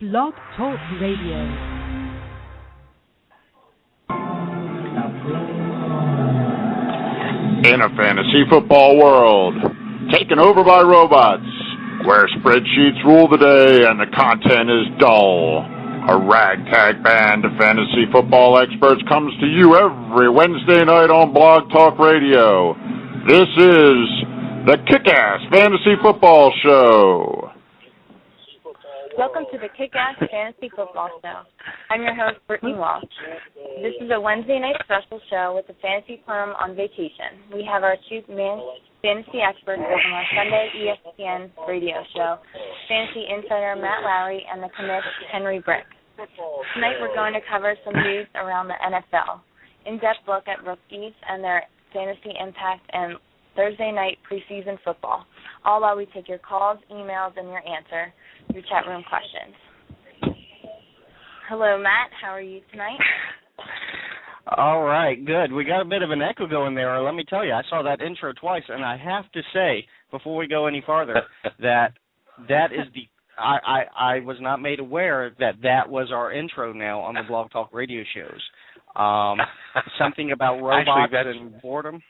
Blog Talk Radio. In a fantasy football world, taken over by robots, where spreadsheets rule the day and the content is dull, a ragtag band of fantasy football experts comes to you every Wednesday night on Blog Talk Radio. This is the Kick-Ass Fantasy Football Show. Welcome to the Kick-Ass Fantasy Football Show. I'm your host, Brittany Walsh. This is a Wednesday night special show with the fantasy firm on vacation. We have our two fantasy experts from our Sunday ESPN radio show, Fantasy Insider Matt Lowry and the commit Henry Brick. Tonight we're going to cover some news around the NFL, in-depth look at rookies and their fantasy impact, and Thursday night preseason football, all while we take your calls, emails, and your chat room questions. Hello, Matt. How are you tonight? All right, good. We got a bit of an echo going there. Let me tell you, I saw that intro twice, and I have to say, before we go any farther, that is the I was not made aware that was our intro now on the Blog Talk radio shows. Something about robots and boredom.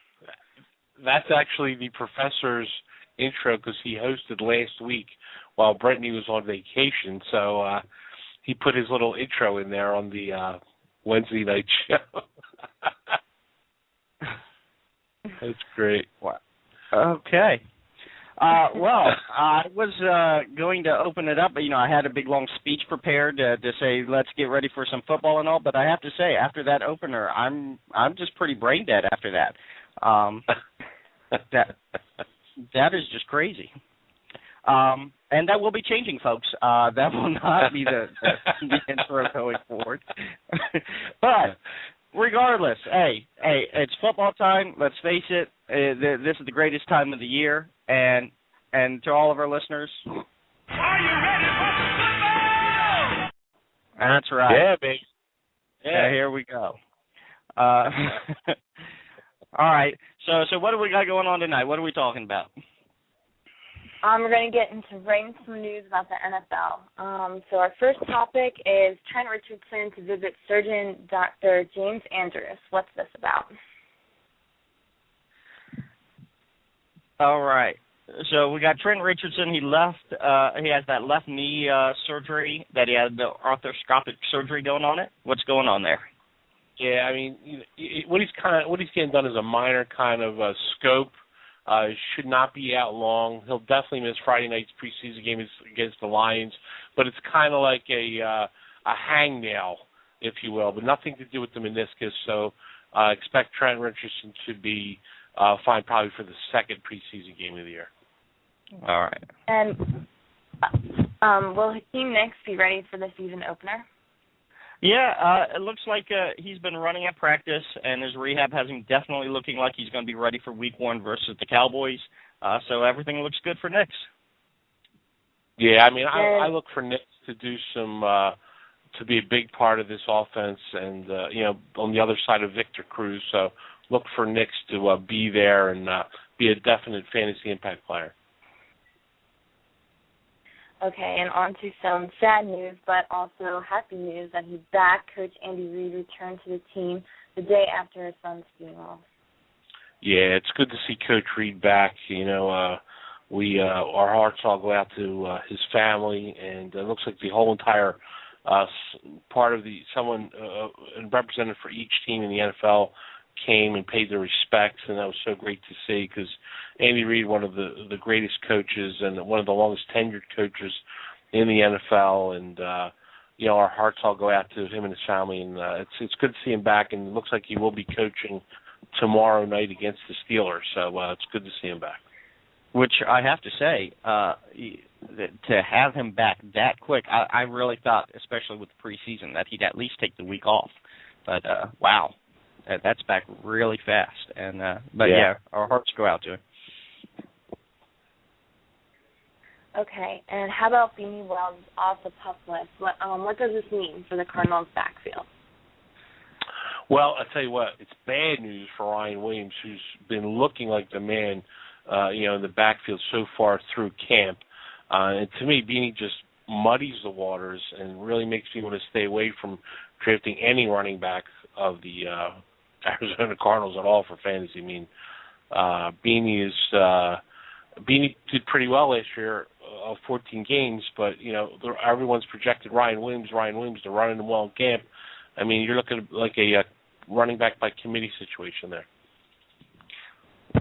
That's actually the professor's intro because he hosted last week while Brittany was on vacation. So he put his little intro in there on the Wednesday night show. That's great. Wow. Okay. Well, I was going to open it up, but, I had a big, long speech prepared to say let's get ready for some football and all, but I have to say, after that opener, I'm just pretty brain dead after that. That is just crazy. And that will be changing, folks. That will not be the intro going forward. But regardless, hey, it's football time. Let's face it. This is the greatest time of the year. And to all of our listeners, are you ready for football? That's right. Yeah, baby. Yeah, here we go. All right. So what do we got going on tonight? What are we talking about? We're going to get into some news about the NFL. So our first topic is Trent Richardson to visit surgeon Dr. James Andrews. What's this about? All right. So we got Trent Richardson. He has that left knee surgery that he had the arthroscopic surgery going on it. What's going on there? Yeah, I mean, what he's getting done is a minor kind of scope. Should not be out long. He'll definitely miss Friday night's preseason game against the Lions, but it's kind of like a hangnail, if you will, but nothing to do with the meniscus. So expect Trent Richardson to be fine probably for the second preseason game of the year. All right. And will Hakeem Nicks be ready for the season opener? Yeah, it looks like he's been running at practice, and his rehab has him definitely looking like he's going to be ready for Week 1 versus the Cowboys. So everything looks good for Nicks. Yeah, I mean, I look for Nicks to do some to be a big part of this offense, and on the other side of Victor Cruz. So look for Nicks to be there and be a definite fantasy impact player. Okay, and on to some sad news, but also happy news that he's back. Coach Andy Reid returned to the team the day after his son's funeral. Yeah, it's good to see Coach Reid back. Our hearts all go out to his family, and it looks like the whole entire part of someone represented for each team in the NFL came and paid their respects, and that was so great to see because Andy Reid, one of the greatest coaches and one of the longest tenured coaches in the NFL, and our hearts all go out to him and his family, and it's good to see him back, and it looks like he will be coaching tomorrow night against the Steelers, so it's good to see him back. Which I have to say, to have him back that quick, I really thought, especially with the preseason, that he'd at least take the week off, but wow. That's back really fast, and but our hearts go out to him. Okay, and how about Beanie Wells off the PUP list? What does this mean for the Cardinals' backfield? Well, I tell you what, it's bad news for Ryan Williams, who's been looking like the man, in the backfield so far through camp. And to me, Beanie just muddies the waters and really makes me want to stay away from drafting any running back of the Arizona Cardinals at all for fantasy. I mean, Beanie did pretty well last year of 14 games, but everyone's projected Ryan Williams. They're running him well in camp. I mean, you're looking at like a running back by committee situation there.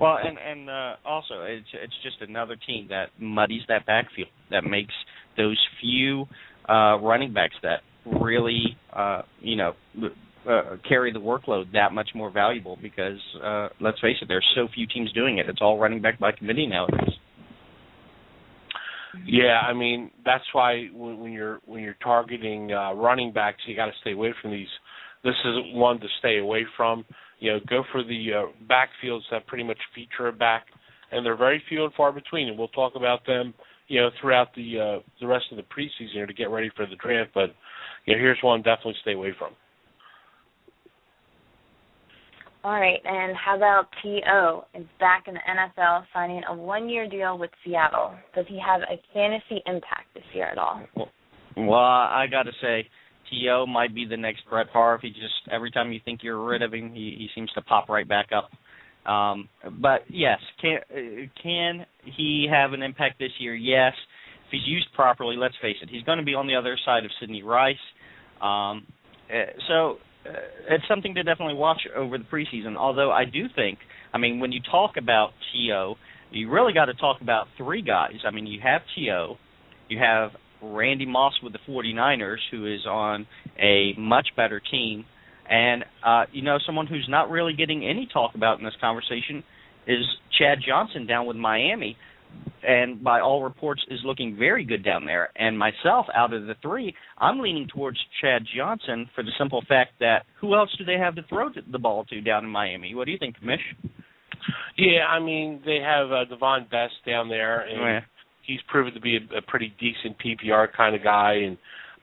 Well, and also it's just another team that muddies that backfield, that makes those few running backs that really carry the workload that much more valuable, because let's face it, there's so few teams doing it. It's all running back by committee nowadays. Yeah, I mean, that's why when you're targeting running backs, you got to stay away from these. This is one to stay away from. Go for the backfields that pretty much feature a back, and they're very few and far between. And we'll talk about them, throughout the rest of the preseason to get ready for the draft. But here's one definitely stay away from. All right, and how about T.O. is back in the NFL, signing a one-year deal with Seattle. Does he have a fantasy impact this year at all? Well, I got to say, T.O. might be the next Brett Favre. He just, every time you think you're rid of him, he seems to pop right back up. But, yes, can he have an impact this year? Yes. If he's used properly, let's face it, he's going to be on the other side of Sidney Rice. It's something to definitely watch over the preseason, although I do think, when you talk about T.O., you really got to talk about three guys. You have T.O., you have Randy Moss with the 49ers, who is on a much better team, and, someone who's not really getting any talk about in this conversation is Chad Johnson down with Miami, and by all reports is looking very good down there. And myself, out of the three, I'm leaning towards Chad Johnson for the simple fact that who else do they have to throw the ball to down in Miami? What do you think, Mish? Yeah, they have Devon Best down there, and he's proven to be a pretty decent PPR kind of guy. And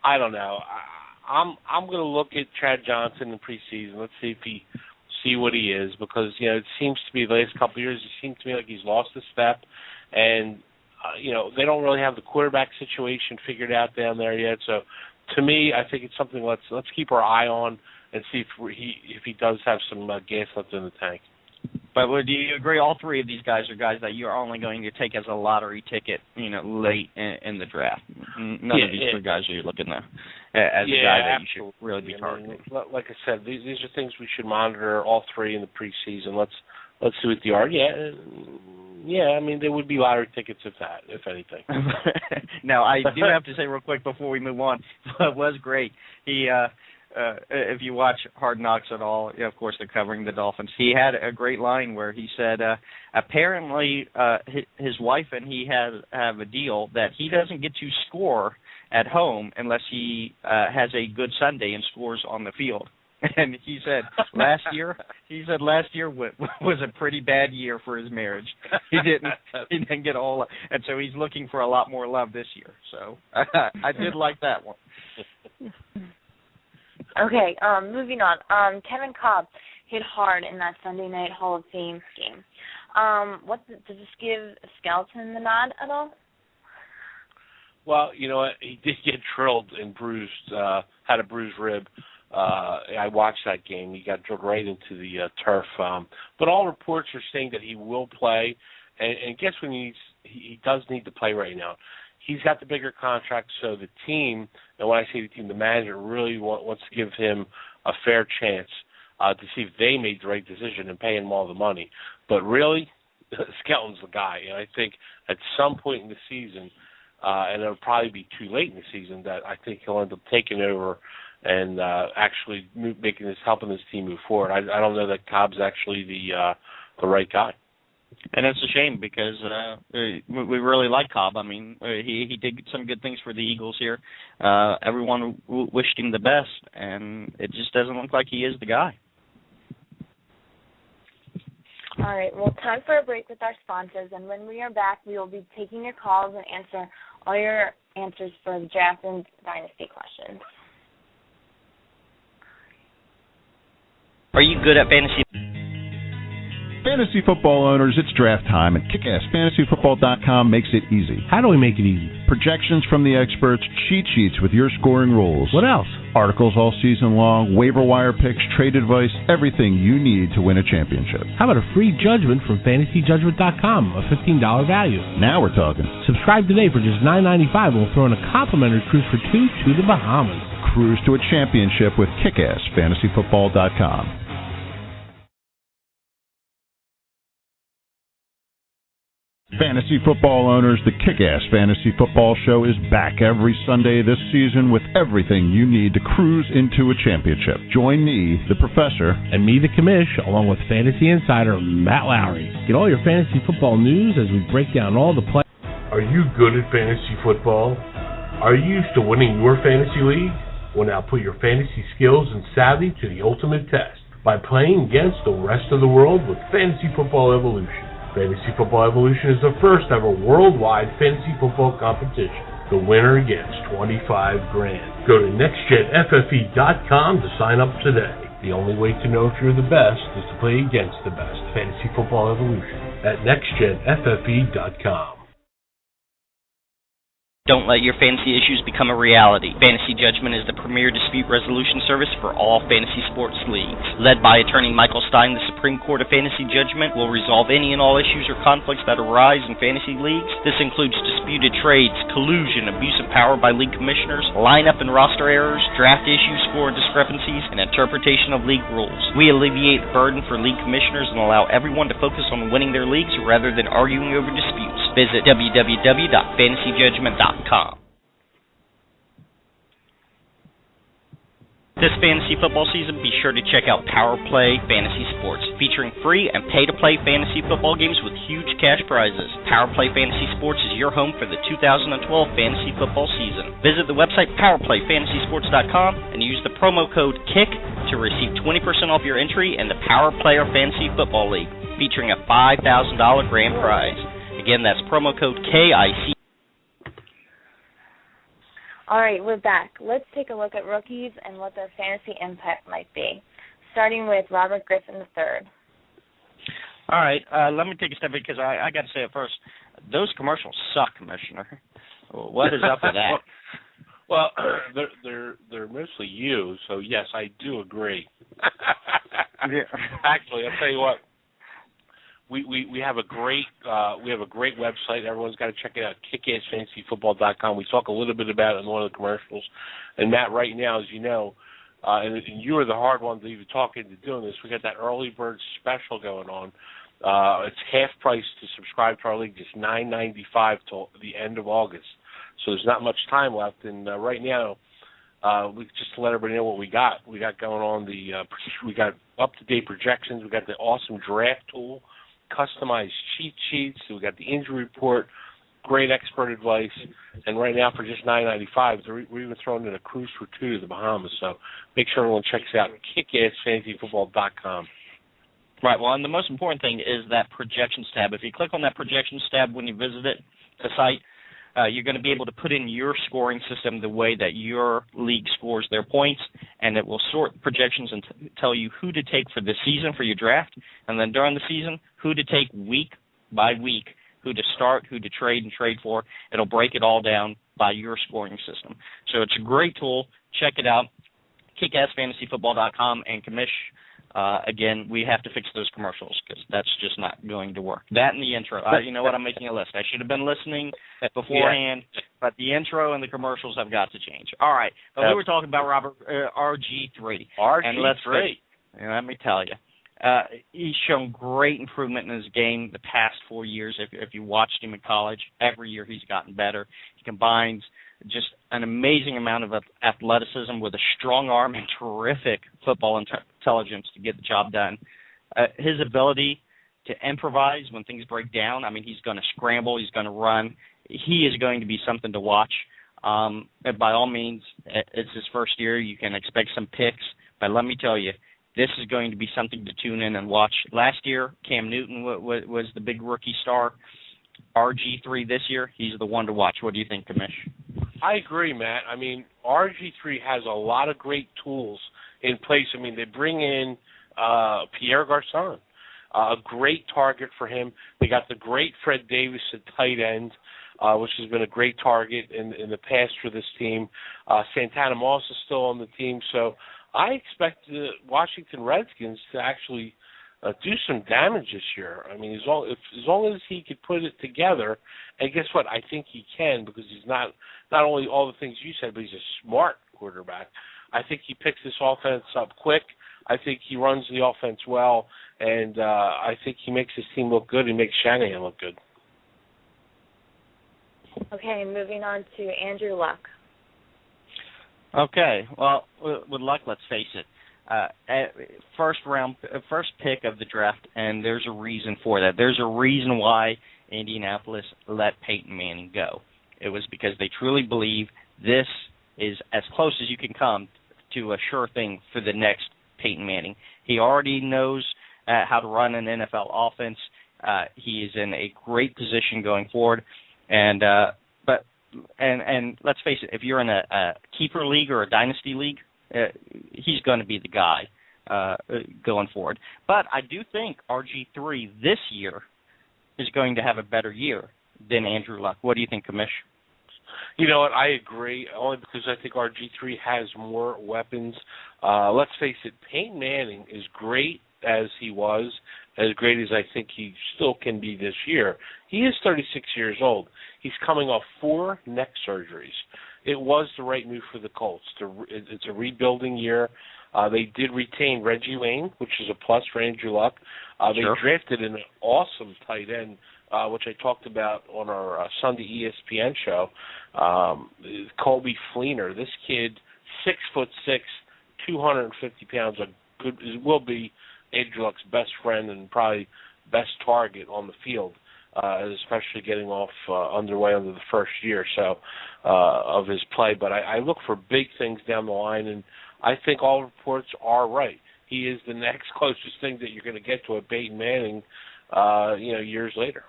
I don't know. I'm going to look at Chad Johnson in preseason. Let's see what he is, because it seems to be the last couple of years, it seems to me like he's lost a step. And, they don't really have the quarterback situation figured out down there yet. So, to me, I think it's something let's keep our eye on and see if he does have some gas left in the tank. But do you agree all three of these guys are guys that you're only going to take as a lottery ticket, late in the draft? None of these three guys are you looking at as a guy that you should really be targeting. Like I said, these are things we should monitor, all three in the preseason. Let's see what they are. They would be lottery tickets if anything. Now, I do have to say real quick before we move on, it was great. He, if you watch Hard Knocks at all, of course they're covering the Dolphins. He had a great line where he said, apparently his wife and he have a deal that he doesn't get to score at home unless he has a good Sunday and scores on the field. And he said last year was a pretty bad year for his marriage. He didn't get all, and so he's looking for a lot more love this year. So I did like that one. Okay, moving on. Kevin Kolb hit hard in that Sunday night Hall of Fame game. Does this give Skeleton the nod at all? Well, you know what? He did get drilled and bruised, had a bruised rib. I watched that game. He got drilled right into the turf. But all reports are saying that he will play. And guess what? He does need to play right now. He's got the bigger contract, so the team, and when I say the team, the manager really wants to give him a fair chance to see if they made the right decision and pay him all the money. But really, Skelton's the guy. And I think at some point in the season, and it'll probably be too late in the season, that I think he'll end up taking over and actually helping his team move forward. I don't know that Cobb's actually the right guy. And it's a shame because we really like Kolb. I mean, he did some good things for the Eagles here. Everyone wished him the best, and it just doesn't look like he is the guy. All right, well, time for a break with our sponsors, and when we are back, we will be taking your calls and answer all your answers for the draft and dynasty questions. Are you good at fantasy? Fantasy football owners, it's draft time, and KickassFantasyFootball.com makes it easy. How do we make it easy? Projections from the experts, cheat sheets with your scoring rules. What else? Articles all season long, waiver wire picks, trade advice, everything you need to win a championship. How about a free judgment from FantasyJudgment.com, a $15 value? Now we're talking. Subscribe today for just $9.95. We'll throw in a complimentary cruise for two to the Bahamas. Cruise to a championship with KickassFantasyFootball.com. Fantasy football owners, the Kick-Ass Fantasy Football Show is back every Sunday this season with everything you need to cruise into a championship. Join me, the professor, and me, the commish, along with fantasy insider Matt Lowry. Get all your fantasy football news as we break down all the play. Are you good at fantasy football? Are you used to winning your fantasy league? Well, now put your fantasy skills and savvy to the ultimate test by playing against the rest of the world with Fantasy Football Evolution. Fantasy Football Evolution is the first ever worldwide fantasy football competition. The winner gets $25,000. Go to nextgenffe.com to sign up today. The only way to know if you're the best is to play against the best. Fantasy Football Evolution at nextgenffe.com. Don't let your fantasy issues become a reality. Fantasy Judgment is the premier dispute resolution service for all fantasy sports leagues. Led by attorney Michael Stein, the Supreme Court of Fantasy Judgment will resolve any and all issues or conflicts that arise in fantasy leagues. This includes disputed trades, collusion, abuse of power by league commissioners, lineup and roster errors, draft issues, score discrepancies, and interpretation of league rules. We alleviate the burden for league commissioners and allow everyone to focus on winning their leagues rather than arguing over disputes. Visit www.fantasyjudgment.com. This fantasy football season, be sure to check out Power Play Fantasy Sports, featuring free and pay-to-play fantasy football games with huge cash prizes. Power Play Fantasy Sports is your home for the 2012 fantasy football season. Visit the website powerplayfantasysports.com and use the promo code KICK to receive 20% off your entry in the Power Player Fantasy Football League, featuring a $5,000 grand prize. Again, that's promo code KIC. All right, we're back. Let's take a look at rookies and what their fantasy impact might be, starting with Robert Griffin III. All right, let me take a step because I got to say it first. Those commercials suck, Commissioner. What is up with that? Well, they're mostly you, so yes, I do agree. Actually, I'll tell you what. We have a great website. Everyone's got to check it out. KickassFantasyFootball.com. We talk a little bit about it in one of the commercials. And Matt, right now, as you know, and you were the hard one to even talk into doing this. We got that early bird special going on. It's half price to subscribe to our league, just $9.95 till the end of August. So there's not much time left. And right now, we just to let everybody know what we got. We got going on we got up to date projections. We got the awesome draft tool, customized cheat sheets. We got the injury report, great expert advice, and right now for just $9.95, we're even throwing in a cruise for two to the Bahamas. So make sure everyone checks out KickassFantasyFootball.com. Right. Well, and the most important thing is that projections tab. If you click on that projections tab when you visit the site, you're going to be able to put in your scoring system the way that your league scores their points, and it will sort projections and tell you who to take for the season for your draft, and then during the season, who to take week by week, who to start, who to trade and trade for. It'll break it all down by your scoring system. So it's a great tool. Check it out, KickassFantasyFootball.com, and Commish. Again, we have to fix those commercials because that's just not going to work. That and the intro. You know what? I'm making a list. I should have been listening beforehand, but the intro and the commercials have got to change. All right. But we were talking about Robert RG3. RG3. And let me tell you, he's shown great improvement in his game the past 4 years. If you watched him in college, every year he's gotten better. He combines just an amazing amount of athleticism with a strong arm and terrific football intelligence to get the job done. His ability to improvise when things break down, I mean, he's going to scramble, he's going to run. He is going to be something to watch. And by all means, it's his first year. You can expect some picks. But let me tell you, this is going to be something to tune in and watch. Last year, Cam Newton was the big rookie star. RG3 this year, he's the one to watch. What do you think, Commish? I agree, Matt. I mean, RG3 has a lot of great tools in place. I mean, they bring in Pierre Garçon. A great target for him. They got the great Fred Davis at tight end, which has been a great target in the past for this team. Santana Moss is still on the team, so I expect the Washington Redskins to actually do some damage this year. I mean, as long as he could put it together, and guess what? I think he can, because he's not only all the things you said, but he's a smart quarterback. I think he picks this offense up quick. I think he runs the offense well, and I think he makes his team look good. He makes Shanahan look good. Okay, moving on to Andrew Luck. Okay, well, with Luck, let's face it, first pick of the draft, and there's a reason for that. There's a reason why Indianapolis let Peyton Manning go. It was because they truly believe this is as close as you can come to a sure thing for the next Peyton Manning. He already knows how to run an NFL offense. He is in a great position going forward, and let's face it, if you're in a keeper league or a dynasty league, he's going to be the guy going forward. But I do think RG3 this year is going to have a better year than Andrew Luck. What do you think, Kamish? You know what? I agree, only because I think RG3 has more weapons. Let's face it, Peyton Manning, is great as he was, as great as I think he still can be this year. He is 36 years old. He's coming off 4 neck surgeries. It was the right move for the Colts. It's a rebuilding year. They did retain Reggie Wayne, which is a plus for Andrew Luck. They drafted an awesome tight end, which I talked about on our Sunday ESPN show, Colby Fleener. This kid, 6'6", 250 pounds, will be Andrew Luck's best friend and probably best target on the field, especially getting off underway under the first year of his play. But I look for big things down the line, and I think all reports are right. He is the next closest thing that you're going to get to a Peyton Manning, years later.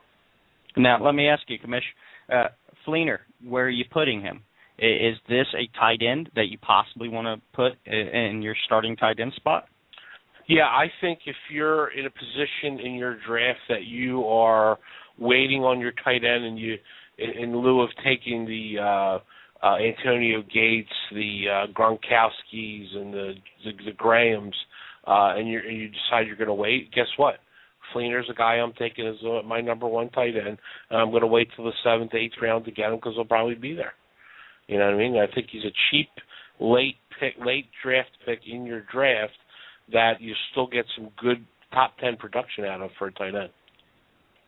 Now, let me ask you, Kamish, Fleener, where are you putting him? Is this a tight end that you possibly want to put in your starting tight end spot? Yeah, I think if you're in a position in your draft that you are waiting on your tight end, and you, in lieu of taking the Antonio Gates, the Gronkowskis, and the Grahams, and you decide you're going to wait, guess what? Fleener's a guy I'm taking as my number 1 tight end, and I'm going to wait till the 7th, 8th round to get him because he'll probably be there. You know what I mean? I think he's a cheap late draft pick in your draft that you still get some good top 10 production out of for a tight end.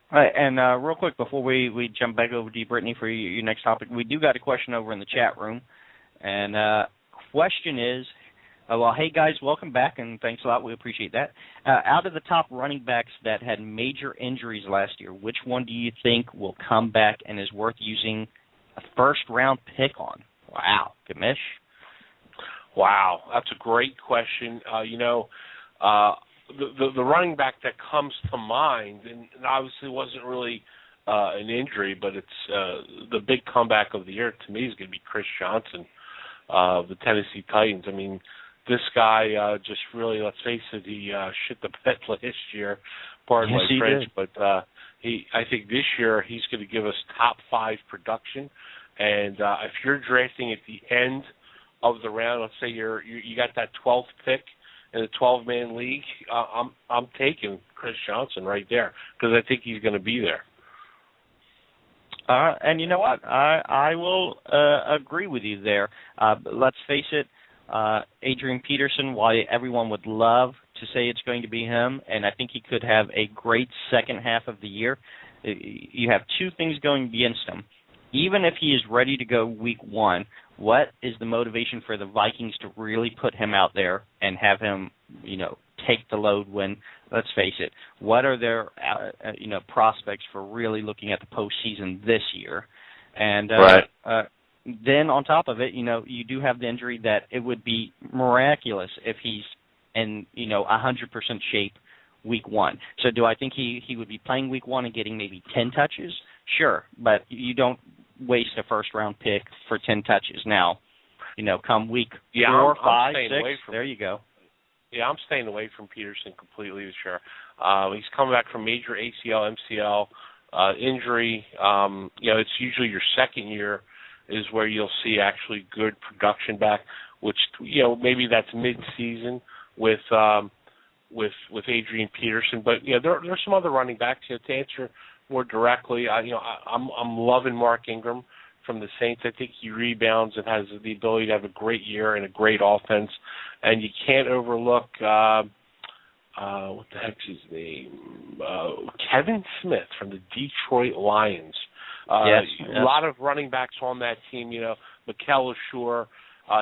All right, and real quick before we jump back over to you, Brittany, for your next topic, we do got a question over in the chat room, and question is, well, hey guys, welcome back, and thanks a lot. We appreciate that. Out of the top running backs that had major injuries last year, which one do you think will come back and is worth using a first-round pick on? Wow, Kamish. Wow, that's a great question. The running back that comes to mind, and obviously wasn't really an injury, but it's the big comeback of the year to me is going to be Chris Johnson of the Tennessee Titans. I mean, this guy just really, let's face it, he shit the bed last year, pardon my French, but I think this year he's going to give us top 5 production. And if you're drafting at the end of the round, let's say you got that 12th pick in the 12-man league, I'm taking Chris Johnson right there because I think he's going to be there. And you know what? I will agree with you there. Let's face it, Adrian Peterson, while everyone would love to say it's going to be him, and I think he could have a great second half of the year, you have 2 things going against him. Even if he is ready to go week 1, what is the motivation for the Vikings to really put him out there and have him, take the load when, let's face it, what are their, prospects for really looking at the postseason this year? And then on top of it, you do have the injury that it would be miraculous if he's in, 100% shape week 1. So do I think he would be playing week 1 and getting maybe 10 touches? Sure, but you don't waste a first-round pick for 10 touches. Now, come week 4, 5, 6, there you go. Yeah, I'm staying away from Peterson completely this year. He's coming back from major ACL, MCL injury. It's usually your second year is where you'll see actually good production back, which maybe that's mid-season with Adrian Peterson. But there's some other running backs. To answer more directly, I'm loving Mark Ingram from the Saints. I think he rebounds and has the ability to have a great year and a great offense. And you can't overlook what the heck's his name? Kevin Smith from the Detroit Lions. Yes. A lot of running backs on that team. Mikel Ashur.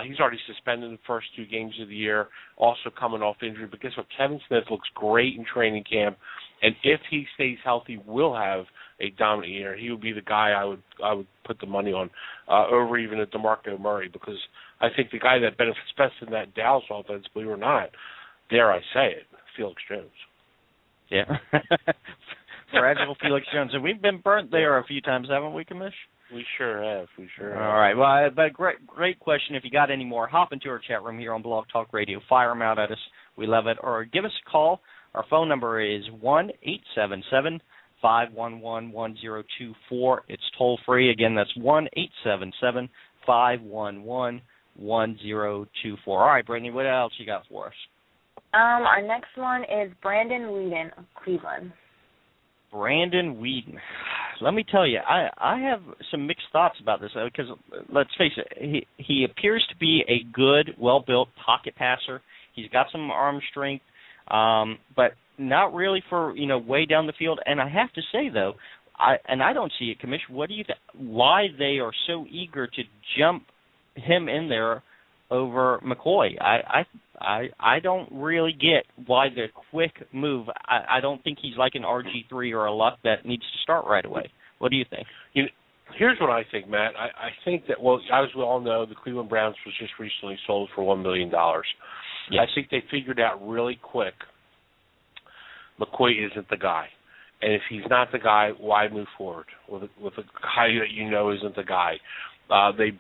He's already suspended the first 2 games of the year, also coming off injury. But guess what? Kevin Smith looks great in training camp, and if he stays healthy, will have a dominant year. He would be the guy I would put the money on over even a DeMarco Murray, because I think the guy that benefits best in that Dallas offense, believe it or not, dare I say it, Felix Jones. Yeah. Fragile Felix Jones. And we've been burnt there a few times, haven't we, Commish? We sure have. All right. Well, but great question. If you got any more, hop into our chat room here on Blog Talk Radio. Fire them out at us. We love it. Or give us a call. Our phone number is 1-877-511-1024. It's toll free. Again, that's 1-877-511-1024. All right, Brittany, what else you got for us? Our next one is Brandon Weeden of Cleveland. Brandon Weeden. Let me tell you, I have some mixed thoughts about this because, let's face it, he appears to be a good, well-built pocket passer. He's got some arm strength, but not really for, way down the field. And I have to say, though, I don't see it, Commish. What do you think? Why they are so eager to jump him in there over McCoy? I don't really get why the quick move. I don't think he's like an RG3 or a Luck that needs to start right away. What do you think? Here's what I think, Matt. I think that, as we all know, the Cleveland Browns was just recently sold for $1 million. Yes. I think they figured out really quick McCoy isn't the guy. And if he's not the guy, why move forward with a guy that isn't the guy? They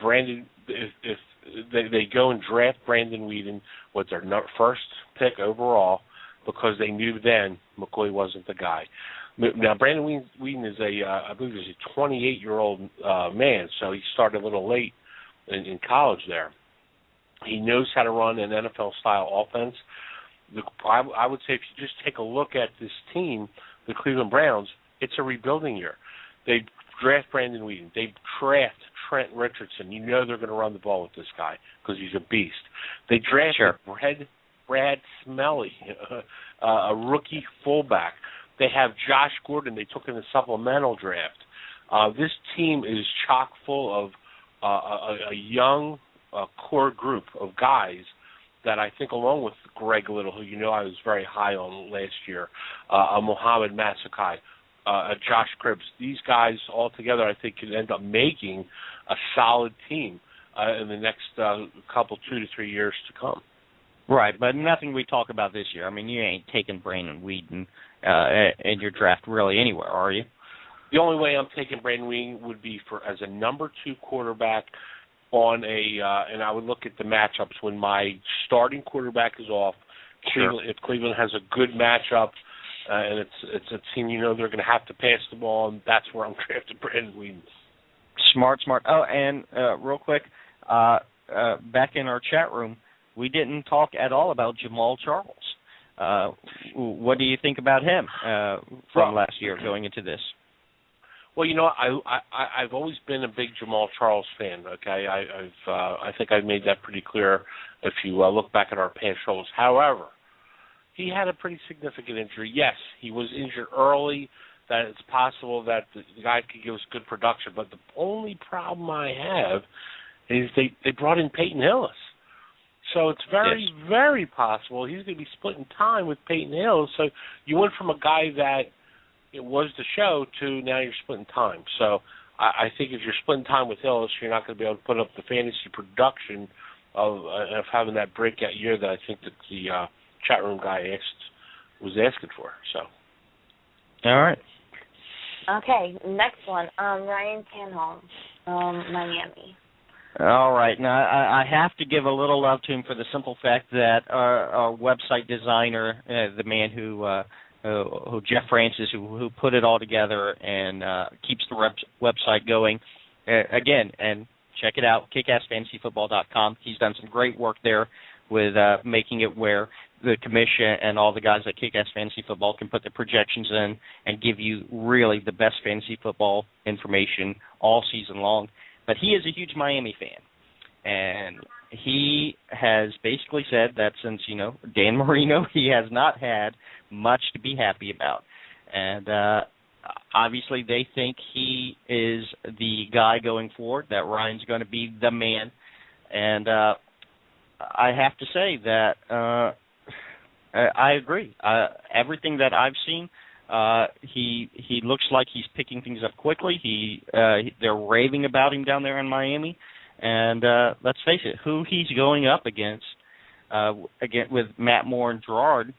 go and draft Brandon Weeden with their first pick overall because they knew then McCoy wasn't the guy. Now, Brandon Weeden is I believe he's a 28-year-old man, so he started a little late in college there. He knows how to run an NFL-style offense. I would say if you just take a look at this team, the Cleveland Browns, it's a rebuilding year. They draft Brandon Weeden. They draft Trent Richardson. They're going to run the ball with this guy because he's a beast. They drafted Brad Smelly, a rookie fullback. They have Josh Gordon. They took in the supplemental draft. This team is chock full of a young core group of guys that I think, along with Greg Little, who I was very high on last year, Mohamed Massakai, Josh Cribbs, these guys all together I think can end up making a solid team in the next couple 2 to 3 years to come. Right, but nothing we talk about this year. I mean, you ain't taking Brandon Weeden in your draft really anywhere, are you? The only way I'm taking Brandon Weeden would be as a number 2 quarterback on and I would look at the matchups when my starting quarterback is off. Sure. If Cleveland has a good matchup and it's a team they're going to have to pass the ball, and that's where I'm drafting Brandon Weeden. Smart. Oh, and real quick, back in our chat room, we didn't talk at all about Jamal Charles. What do you think about him from last year going into this? Well, I've always been a big Jamal Charles fan. Okay, I think I've made that pretty clear if you look back at our past shows. However, he had a pretty significant injury. Yes, he was injured early. That it's possible that the guy could give us good production. But the only problem I have is they brought in Peyton Hillis. So it's very possible he's going to be splitting time with Peyton Hillis. So you went from a guy that it was the show to now you're splitting time. So I think if you're splitting time with Hillis, you're not going to be able to put up the fantasy production of having that breakout year that I think that the chat room guy was asking for. So. All right. Okay, next one. Ryan Tannehill, Miami. All right. Now, I have to give a little love to him for the simple fact that our website designer, the man who Jeff Francis, who put it all together and keeps the website going, again, and check it out, kickassfantasyfootball.com. He's done some great work there with making it where the commission and all the guys at Kick-Ass Fantasy Football can put their projections in and give you really the best fantasy football information all season long. But he is a huge Miami fan, and he has basically said that since, Dan Marino, he has not had much to be happy about. And obviously they think he is the guy going forward, that Ryan's going to be the man. And I have to say that I agree. Everything that I've seen, he looks like he's picking things up quickly. They're raving about him down there in Miami, and let's face it, who he's going up against, again with Matt Moore and Gerard.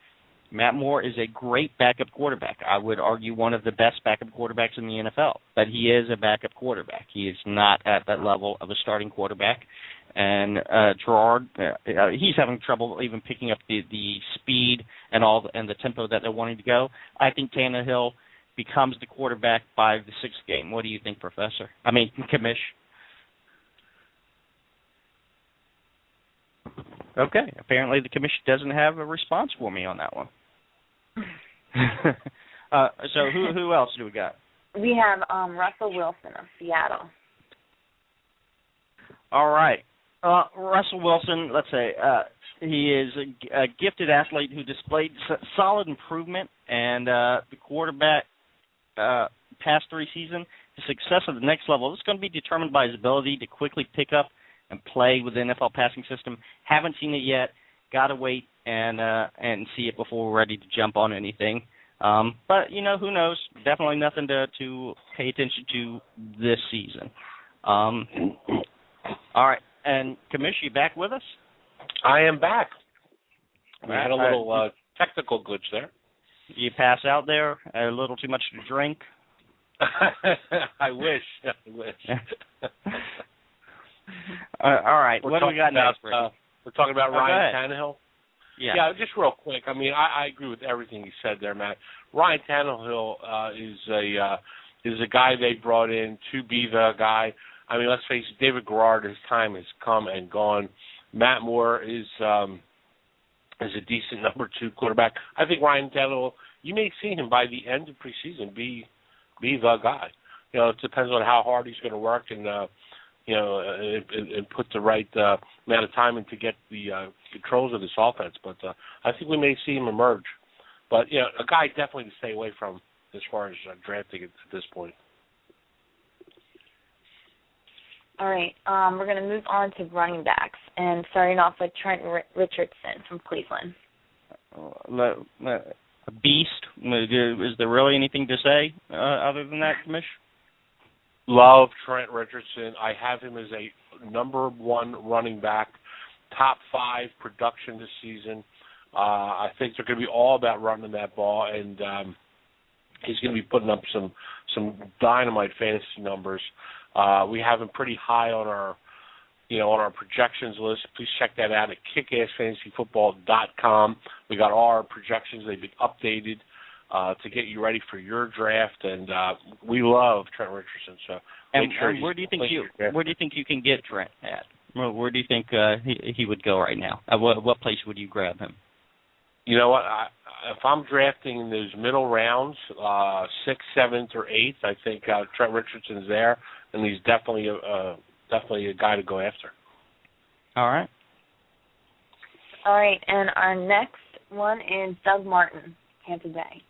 Matt Moore is a great backup quarterback. I would argue one of the best backup quarterbacks in the NFL, but he is a backup quarterback. He is not at that level of a starting quarterback. And Gerard, he's having trouble even picking up the speed and the tempo that they're wanting to go. I think Tannehill becomes the quarterback by the sixth game. What do you think, Professor? Commish? Okay, apparently the commission doesn't have a response for me on that one. So who else do we got? We have Russell Wilson of Seattle. All right. Russell Wilson, let's say, he is a gifted athlete who displayed solid improvement, and the quarterback past 3 seasons, his success at the next level is going to be determined by his ability to quickly pick up and play with the NFL passing system. Haven't seen it yet. Got to wait and see it before we're ready to jump on anything. But, who knows? Definitely nothing to pay attention to this season. All right. And, Commish, you back with us? I am back. We had a little technical glitch there. You pass out there? A little too much to drink? I wish. All right. What do we got next? We're talking about Ryan Tannehill. Yeah, just real quick. I agree with everything you said there, Matt. Ryan Tannehill is a guy they brought in to be the guy. Let's face it, David Garrard, his time has come and gone. Matt Moore is a decent number 2 quarterback. I think Ryan Tannehill, you may see him by the end of preseason be the guy. It depends on how hard he's going to work and put the right amount of time in to get the controls of this offense. But I think we may see him emerge. But a guy definitely to stay away from as far as drafting at this point. All right, we're going to move on to running backs, and starting off with Trent Richardson from Cleveland. A beast. Is there really anything to say other than that, Commish? Love Trent Richardson. I have him as a number 1 running back, top 5 production this season. I think they're going to be all about running that ball, and he's going to be putting up some dynamite fantasy numbers. We have him pretty high on our projections list. Please check that out at kickassfantasyfootball.com. We got all our projections. They've been updated to get you ready for your draft, and we love Trent Richardson. So make sure. Where do you think you can get Trent at? Where do you think he would go right now? What place would you grab him? You know what? If I'm drafting in those middle rounds, 6th, 7th, or 8th, I think Trent Richardson's there, and he's definitely a guy to go after. All right. All right, and our next one is Doug Martin, Tampa Bay.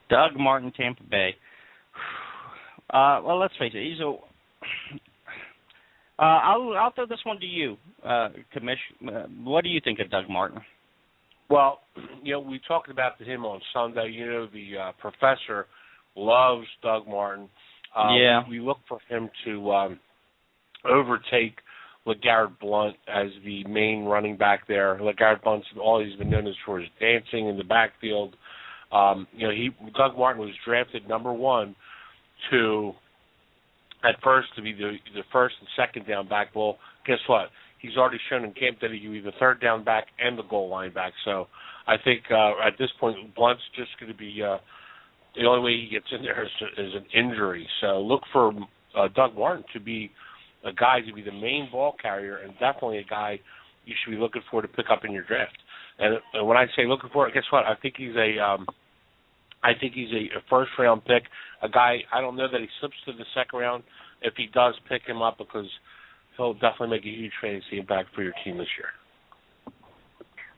Doug Martin, Tampa Bay. Well, let's face it. He's a. I'll throw this one to you, Commish. What do you think of Doug Martin? Well, we talked about him on Sunday. The professor loves Doug Martin. We look for him to overtake LeGarrette Blount as the main running back there. LeGarrette Blount, all he's been known is for his dancing in the backfield. Doug Martin was drafted number 1 to at first to be the first and second down back. Well, guess what? He's already shown in camp that he can be the third down back and the goal line back. So I think at this point, Blunt's just going to be the only way he gets in there is an injury. So look for Doug Martin to be a guy to be the main ball carrier, and definitely a guy you should be looking for to pick up in your draft. And when I say looking for it, guess what? I think he's a first round pick. A guy, I don't know that he slips to the second round. If he does, pick him up because he'll definitely make a huge fantasy impact for your team this year.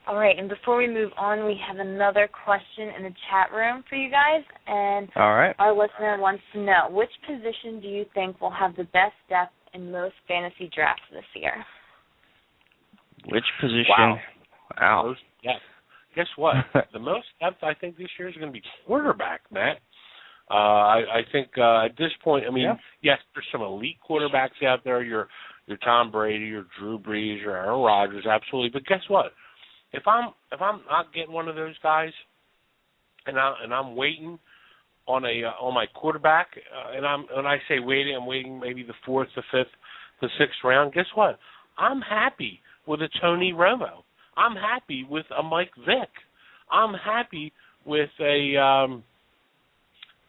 All right, and before we move on, we have another question in the chat room for you guys. And all right, our listener wants to know, which position do you think will have the best depth in most fantasy drafts this year? Which position? Wow. Most depth. Guess what? The most depth I think this year is going to be quarterback, Matt. I think at this point, I mean, yes, there's some elite quarterbacks out there. Your Tom Brady, your Drew Brees, your Aaron Rodgers, absolutely. But guess what? If I'm not getting one of those guys, and I'm waiting on my quarterback, and I say waiting, I'm waiting maybe the 4th, the 5th, the 6th round. Guess what? I'm happy with a Tony Romo. I'm happy with a Mike Vick. I'm happy with a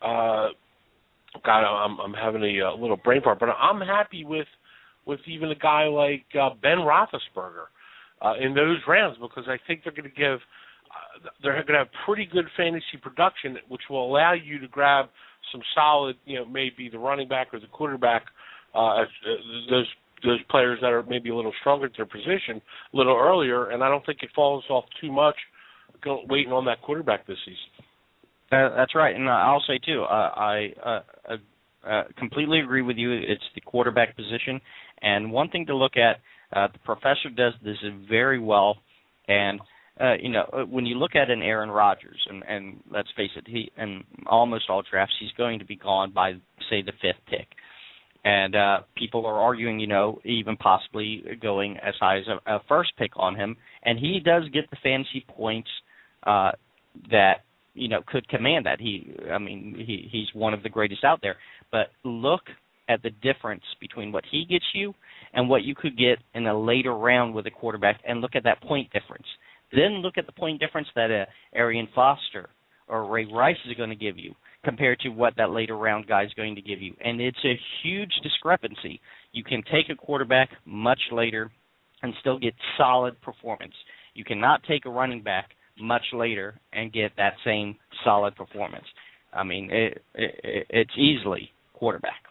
God. I'm having a little brain fart, but I'm happy with even a guy like Ben Roethlisberger in those rounds because I think they're going to give they're going to have pretty good fantasy production, which will allow you to grab some solid, maybe the running back or the quarterback, those players that are maybe a little stronger at their position a little earlier, and I don't think it falls off too much waiting on that quarterback this season. That's right, and I'll say too, I completely agree with you. It's the quarterback position, and one thing to look at, the professor does this very well, and when you look at an Aaron Rodgers, and let's face it, he in almost all drafts he's going to be gone by say the 5th pick. And people are arguing, even possibly going as high as a first pick on him. And he does get the fantasy points that, could command that. He's one of the greatest out there. But look at the difference between what he gets you and what you could get in a later round with a quarterback, and look at that point difference. Then look at the point difference that Arian Foster or Ray Rice is going to give you, compared to what that later round guy is going to give you. And it's a huge discrepancy. You can take a quarterback much later and still get solid performance. You cannot take a running back much later and get that same solid performance. I mean, it's easily quarterback.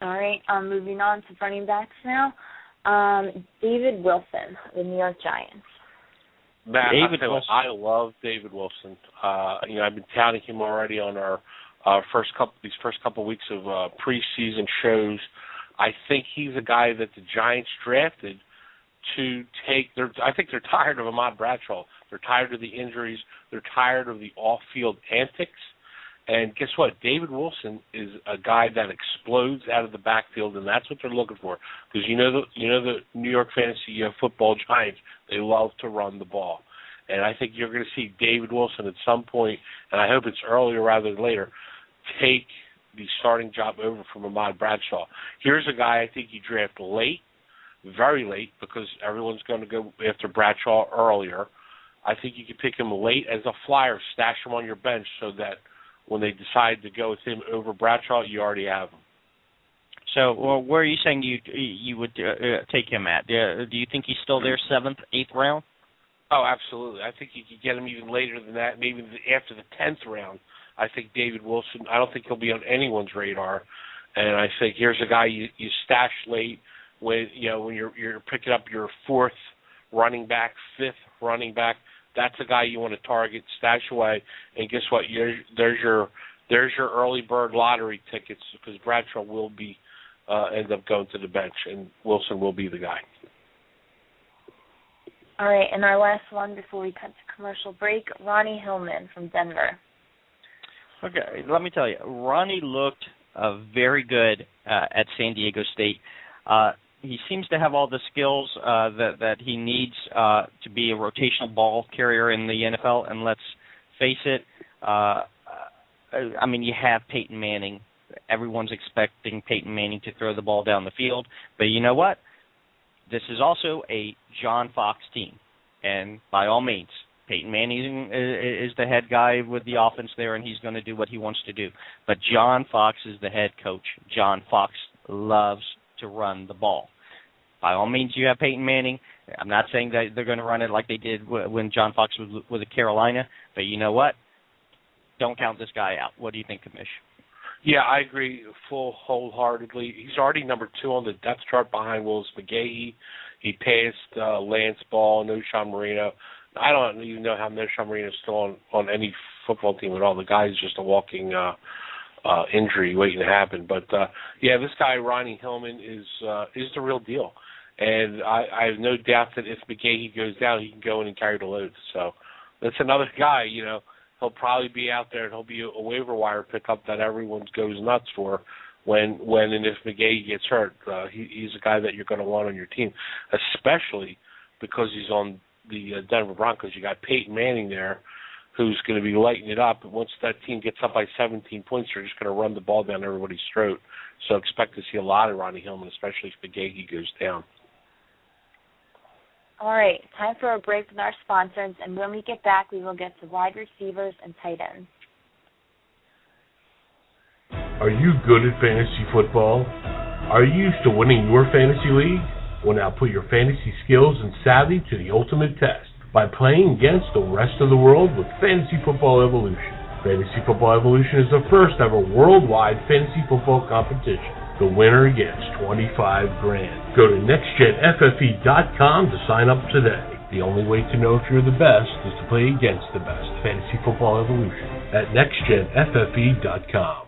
All right, moving on to running backs now. David Wilson, the New York Giants. Matt, I love David Wilson. I've been touting him already on our first couple weeks of preseason shows. I think he's a guy that the Giants drafted to take. I think they're tired of Ahmad Bradshaw. They're tired of the injuries. They're tired of the off-field antics. And guess what? David Wilson is a guy that explodes out of the backfield, and that's what they're looking for. Because the New York Fantasy Football Giants, they love to run the ball. And I think you're going to see David Wilson at some point, and I hope it's earlier rather than later, take the starting job over from Ahmad Bradshaw. Here's a guy I think you draft late, very late, because everyone's going to go after Bradshaw earlier. I think you could pick him late as a flyer, stash him on your bench so that when they decide to go with him over Bradshaw, you already have him. So, where are you saying you would take him at? Do you think he's still there, 7th, 8th round? Oh, absolutely. I think you could get him even later than that, maybe after the 10th round. I think David Wilson, I don't think he'll be on anyone's radar. And I think here's a guy you stash late when you're picking up your 4th running back, 5th running back. That's a guy you want to target, stash away, and guess what? There's your early bird lottery tickets, because Bradshaw will be end up going to the bench, and Wilson will be the guy. All right, and our last one before we cut to commercial break, Ronnie Hillman from Denver. Okay, let me tell you, Ronnie looked very good at San Diego State. He seems to have all the skills that he needs to be a rotational ball carrier in the NFL. And let's face it, you have Peyton Manning everyone's expecting Peyton Manning to throw the ball down the field. But you know what? This is also a John Fox team. And by all means, Peyton Manning is the head guy with the offense there, and he's going to do what he wants to do. But John Fox is the head coach. John Fox loves to run the ball. By all means, you have Peyton Manning. I'm not saying that they're going to run it like they did when John Fox was with Carolina, but you know what? Don't count this guy out. What do you think, Commish? Yeah, I agree wholeheartedly. He's already number 2 on the depth chart behind Willis McGahee. He passed Lance Ball, Knowshon Moreno. I don't even know how Knowshon Moreno is still on any football team at all. The guy's just a walking injury waiting to happen. But, yeah, this guy, Ronnie Hillman, is the real deal. And I have no doubt that if McGahee goes down, he can go in and carry the load. So that's another guy, you know. He'll probably be out there, and he'll be a waiver wire pickup that everyone goes nuts for when and if McGahee gets hurt. He's a guy that you're going to want on your team, especially because he's on the Denver Broncos. You got Peyton Manning there, who's going to be lighting it up. And once that team gets up by 17 points, they're just going to run the ball down everybody's throat. So expect to see a lot of Ronnie Hillman, especially if McGahee goes down. All right, time for a break with our sponsors, and when we get back, we will get to wide receivers and tight ends. Are you good at fantasy football? Are you used to winning your fantasy league? Well, now put your fantasy skills and savvy to the ultimate test by playing against the rest of the world with Fantasy Football Evolution. Fantasy Football Evolution is the first ever worldwide fantasy football competition. The winner gets $25,000. Go to nextgenffe.com to sign up today. The only way to know if you're the best is to play against the best. Fantasy Football Evolution at nextgenffe.com.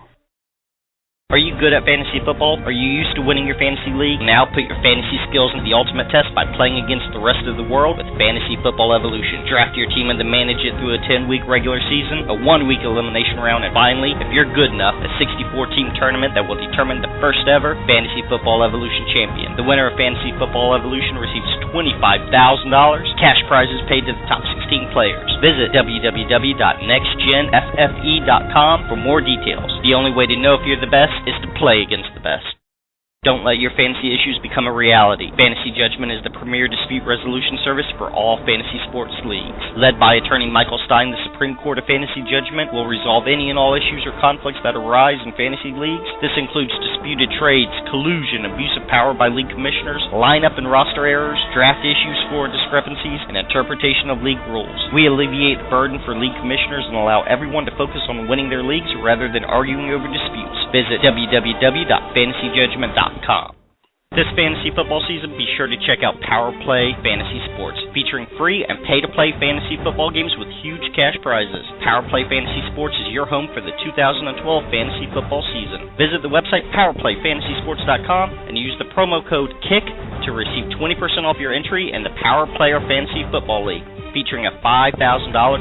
Are you good at fantasy football? Are you used to winning your fantasy league? Now put your fantasy skills into the ultimate test by playing against the rest of the world with Fantasy Football Evolution. Draft your team and then manage it through a 10-week regular season, a 1-week elimination round, and finally, if you're good enough, a 64-team tournament that will determine the first ever Fantasy Football Evolution champion. The winner of Fantasy Football Evolution receives $25,000, cash prizes paid to the top 16 players. Visit www.nextgenffe.com for more details. The only way to know if you're the best is to play against the best. Don't let your fantasy issues become a reality. Fantasy Judgment is the premier dispute resolution service for all fantasy sports leagues. Led by attorney Michael Stein, the Supreme Court of Fantasy Judgment will resolve any and all issues or conflicts that arise in fantasy leagues. This includes disputed trades, collusion, abuse of power by league commissioners, lineup and roster errors, draft issues, score discrepancies, and interpretation of league rules. We alleviate the burden for league commissioners and allow everyone to focus on winning their leagues rather than arguing over disputes. Visit www.fantasyjudgment.com. This fantasy football season, be sure to check out Power Play Fantasy Sports, featuring free and pay-to-play fantasy football games with huge cash prizes. Power Play Fantasy Sports is your home for the 2012 fantasy football season. Visit the website powerplayfantasysports.com and use the promo code KICK to receive 20% off your entry in the Power Player Fantasy Football League, featuring a $5,000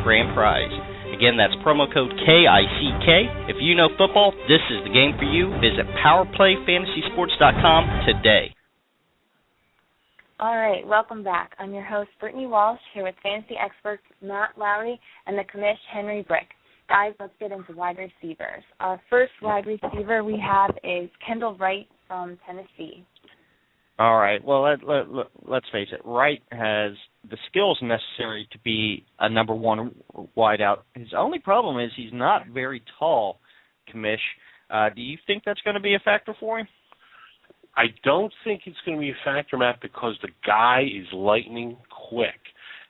grand prize. Again, that's promo code KICK. If you know football, this is the game for you. Visit PowerPlayFantasySports.com today. All right, welcome back. I'm your host, Brittany Walsh, here with fantasy experts Matt Lowry and the commish, Henry Brick. Guys, let's get into wide receivers. Our first wide receiver we have is Kendall Wright from Tennessee. All right. Well, let's face it. Wright has the skills necessary to be a number one wideout. His only problem is he's not very tall, Commish. Do you think that's going to be a factor for him? I don't think it's going to be a factor, Matt, because the guy is lightning quick.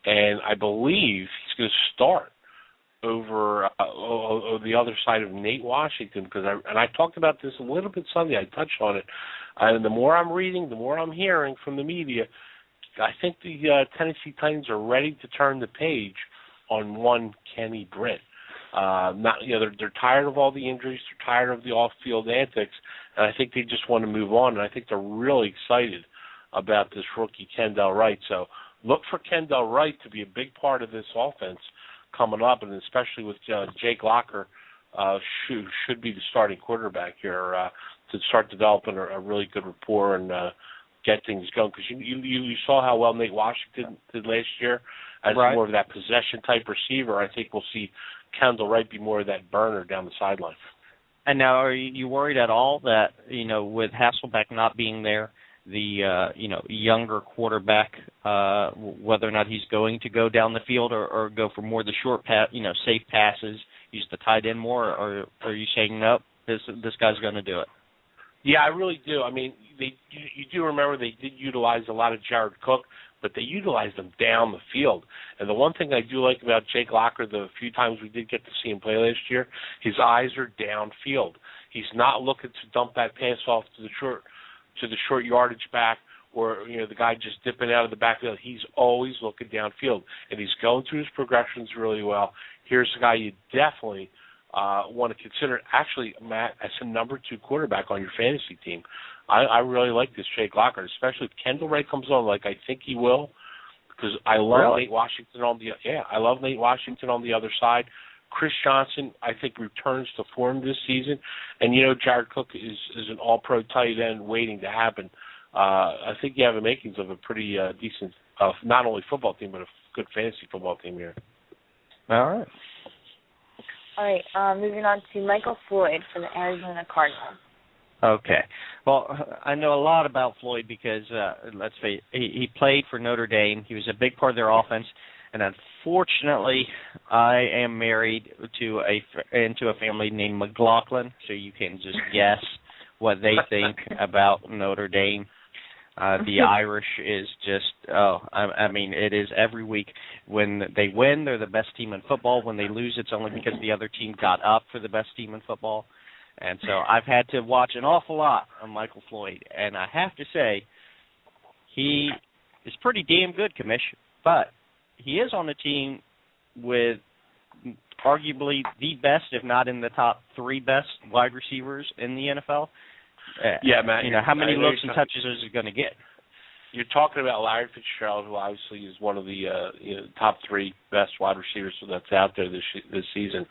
And I believe he's going to start over the other side of Nate Washington, because I talked about this a little bit Sunday. I touched on it. And the more I'm reading, the more I'm hearing from the media, I think the Tennessee Titans are ready to turn the page on one Kenny Britt. They're tired of all the injuries, they're tired of the off-field antics, and I think they just want to move on. And I think they're really excited about this rookie Kendall Wright. So look for Kendall Wright to be a big part of this offense coming up, and especially with Jake Locker, should be the starting quarterback here to start developing a really good rapport and get things going. Because you saw how well Nate Washington did last year as more of that possession type receiver. I think we'll see Kendall Wright be more of that burner down the sideline. And now, are you worried at all that, with Hasselbeck not being there, the younger quarterback, whether or not he's going to go down the field or go for more the short safe passes, use the tight end more, or are you saying nope, this guy's going to do it? Yeah, I really do. I mean, you do remember they did utilize a lot of Jared Cook, but they utilized him down the field. And the one thing I do like about Jake Locker, the few times we did get to see him play last year, his eyes are downfield. He's not looking to dump that pass off to the short yardage back, or the guy just dipping out of the backfield. He's always looking downfield, and he's going through his progressions really well. Here's a guy you definitely want to consider, actually, Matt, as a number 2 quarterback on your fantasy team. I really like this Jake Locker, especially if Kendall Ray comes on, like I think he will, because I love Nate Washington on the other side. Chris Johnson, I think, returns to form this season, and Jared Cook is an all-pro tight end waiting to happen. I think you have the makings of a pretty decent, not only football team, but a good fantasy football team here. All right, moving on to Michael Floyd for the Arizona Cardinals. Okay. Well, I know a lot about Floyd because, let's face it, he played for Notre Dame. He was a big part of their offense. And unfortunately, I am married into a family named McLaughlin, so you can just guess what they think about Notre Dame. The Irish is just, it is every week. When they win, they're the best team in football. When they lose, it's only because the other team got up for the best team in football. And so I've had to watch an awful lot of Michael Floyd. And I have to say, he is pretty damn good, Commish. But he is on a team with arguably the best, if not in the top 3 best wide receivers in the NFL. Yeah, Matt. How many looks and touches is he going to get? You're talking about Larry Fitzgerald, who obviously is one of the top 3 best wide receivers that's out there this season.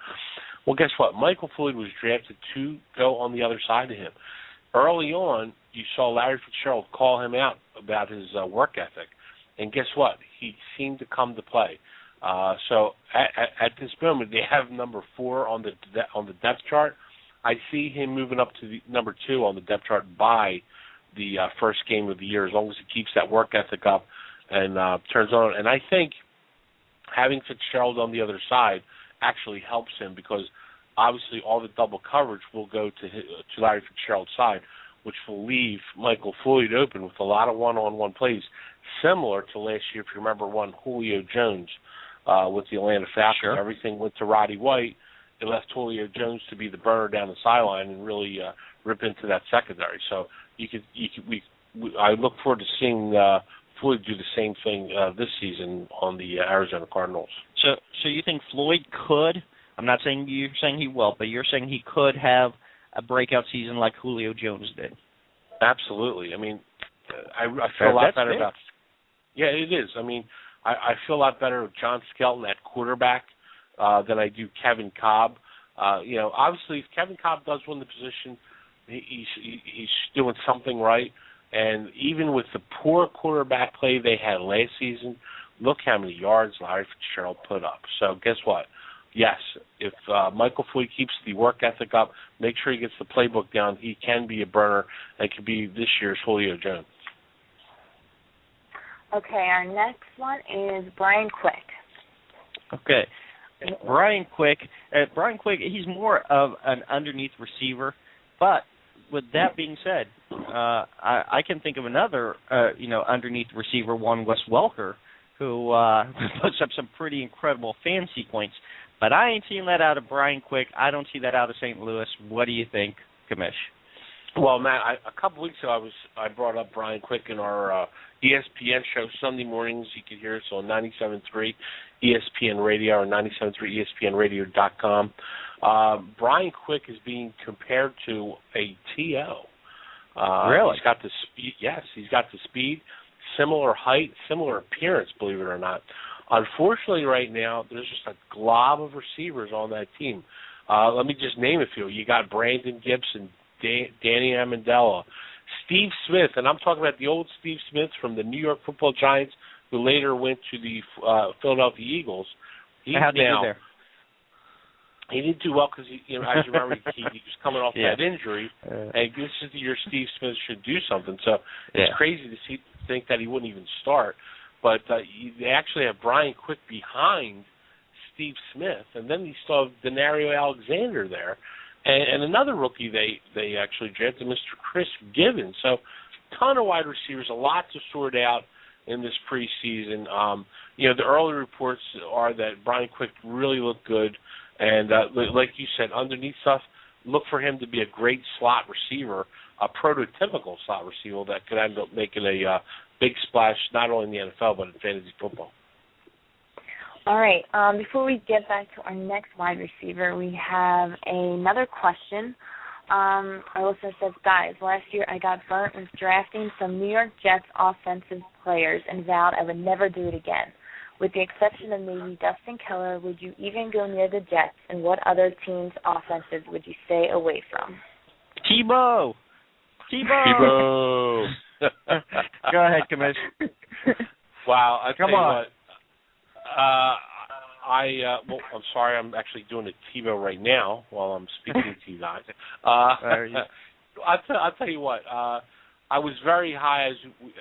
Well, guess what? Michael Floyd was drafted to go on the other side of him. Early on, you saw Larry Fitzgerald call him out about his work ethic. And guess what? He seemed to come to play. So at this moment, they have number 4 on the depth chart. I see him moving up to the number 2 on the depth chart by the first game of the year, as long as he keeps that work ethic up and turns on. And I think having Fitzgerald on the other side actually helps him, because obviously all the double coverage will go to Larry Fitzgerald's side, which will leave Michael Floyd open with a lot of one-on-one plays, similar to last year, if you remember, Julio Jones with the Atlanta Falcons. Sure. Everything went to Roddy White. It left Julio Jones to be the burner down the sideline and really rip into that secondary. So I look forward to seeing Floyd do the same thing this season on the Arizona Cardinals. So you think Floyd could? I'm not saying you're saying he will, but you're saying he could have a breakout season like Julio Jones did. Absolutely. I mean, I feel a lot better about. Yeah, it is. I mean, I feel a lot better with John Skelton at quarterback than I do Kevin Cobb. Obviously, if Kevin Cobb does win the position, he's doing something right. And even with the poor quarterback play they had last season, look how many yards Larry Fitzgerald put up. So guess what? Yes, if Michael Floyd keeps the work ethic up, make sure he gets the playbook down, he can be a burner and could be this year's Julio Jones. Okay, our next one is Brian Quick. Okay. Brian Quick, he's more of an underneath receiver, but with that being said, I can think of another, underneath receiver, Wes Welker, who puts up some pretty incredible fantasy points. But I ain't seen that out of Brian Quick. I don't see that out of St. Louis. What do you think, Commish? Well, Matt, a couple weeks ago I brought up Brian Quick in our ESPN show Sunday mornings. You can hear us on 97.3 ESPN Radio or 97.3 ESPNRadio.com. Brian Quick is being compared to a T.O. Really? He's got the speed. Yes, he's got the speed, similar height, similar appearance, believe it or not. Unfortunately, right now, there's just a glob of receivers on that team. Let me just name a few. You got Brandon Gibson, Danny Amendola, Steve Smith, and I'm talking about the old Steve Smith from the New York Football Giants, who later went to the Philadelphia Eagles. How did he do there? he didn't do well because, as you remember, he was coming off that injury, and this is the year Steve Smith should do something. So it's crazy to think that he wouldn't even start. But they actually have Brian Quick behind Steve Smith, and then you still have Denario Alexander there, and another rookie they actually drafted, Mr. Chris Gibbons. So ton of wide receivers, a lot to sort out in this preseason. The early reports are that Brian Quick really looked good, and like you said, underneath stuff, look for him to be a great slot receiver, a prototypical slot receiver that could end up making a big splash not only in the NFL but in fantasy football. All right. Before we get back to our next wide receiver, we have another question. Our listener says, guys, last year I got burnt with drafting some New York Jets offensive players and vowed I would never do it again. With the exception of maybe Dustin Keller, would you even go near the Jets, and what other teams' offenses would you stay away from? Tebow! Go ahead, Commissioner. Wow, I tell you on. what. I'm sorry, I'm actually doing a TiVo right now while I'm speaking to you guys. I'll tell you what. I was very high,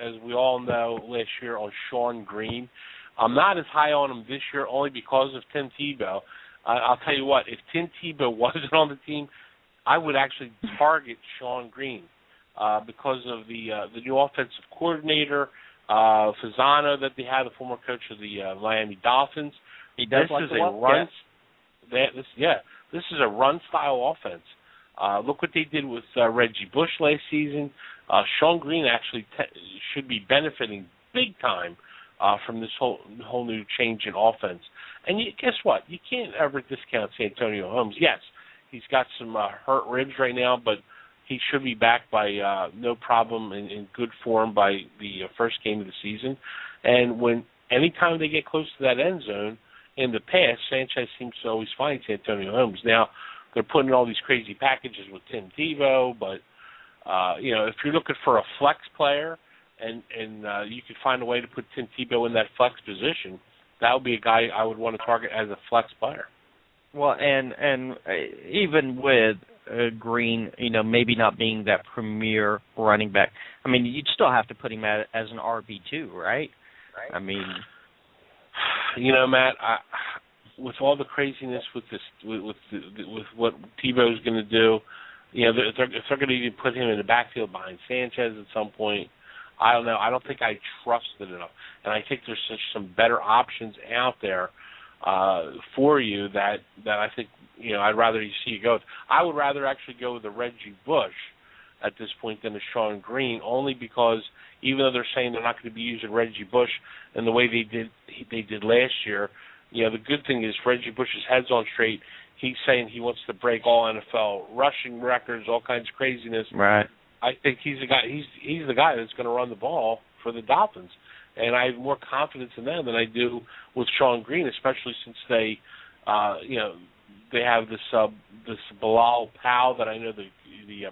as we all know, last year on Sean Green. I'm not as high on him this year only because of Tim Tebow. I'll tell you what, if Tim Tebow wasn't on the team, I would actually target Sean Green because of the new offensive coordinator, Fasano, that they had, the former coach of the Miami Dolphins. This is a run-style offense. Look what they did with Reggie Bush last season. Sean Green actually should be benefiting big time from this whole new change in offense. And guess what? You can't ever discount Santonio Holmes. Yes, he's got some hurt ribs right now, but he should be back by no problem in good form by the first game of the season. And anytime they get close to that end zone, in the past, Sanchez seems to always find Santonio Holmes. Now, they're putting all these crazy packages with Tim Tebow, but if you're looking for a flex player and you could find a way to put Tim Tebow in that flex position, that would be a guy I would want to target as a flex player. Well, and even with Green, maybe not being that premier running back, I mean, you'd still have to put him as an RB2, right? I mean, Matt, with all the craziness with this, with what Tebow's going to do, if they're going to even put him in the backfield behind Sanchez at some point, I don't know. I don't think I trust it enough, and I think there's some better options out there for you that I think I'd rather you see you go with. I would rather actually go with the Reggie Bush at this point than the Sean Green, only because even though they're saying they're not going to be using Reggie Bush in the way they did last year, the good thing is Reggie Bush's head's on straight. He's saying he wants to break all NFL rushing records, all kinds of craziness. Right. I think he's the guy. He's the guy that's going to run the ball for the Dolphins, and I have more confidence in them than I do with Sean Green, especially since they have this Bilal Powell that I know the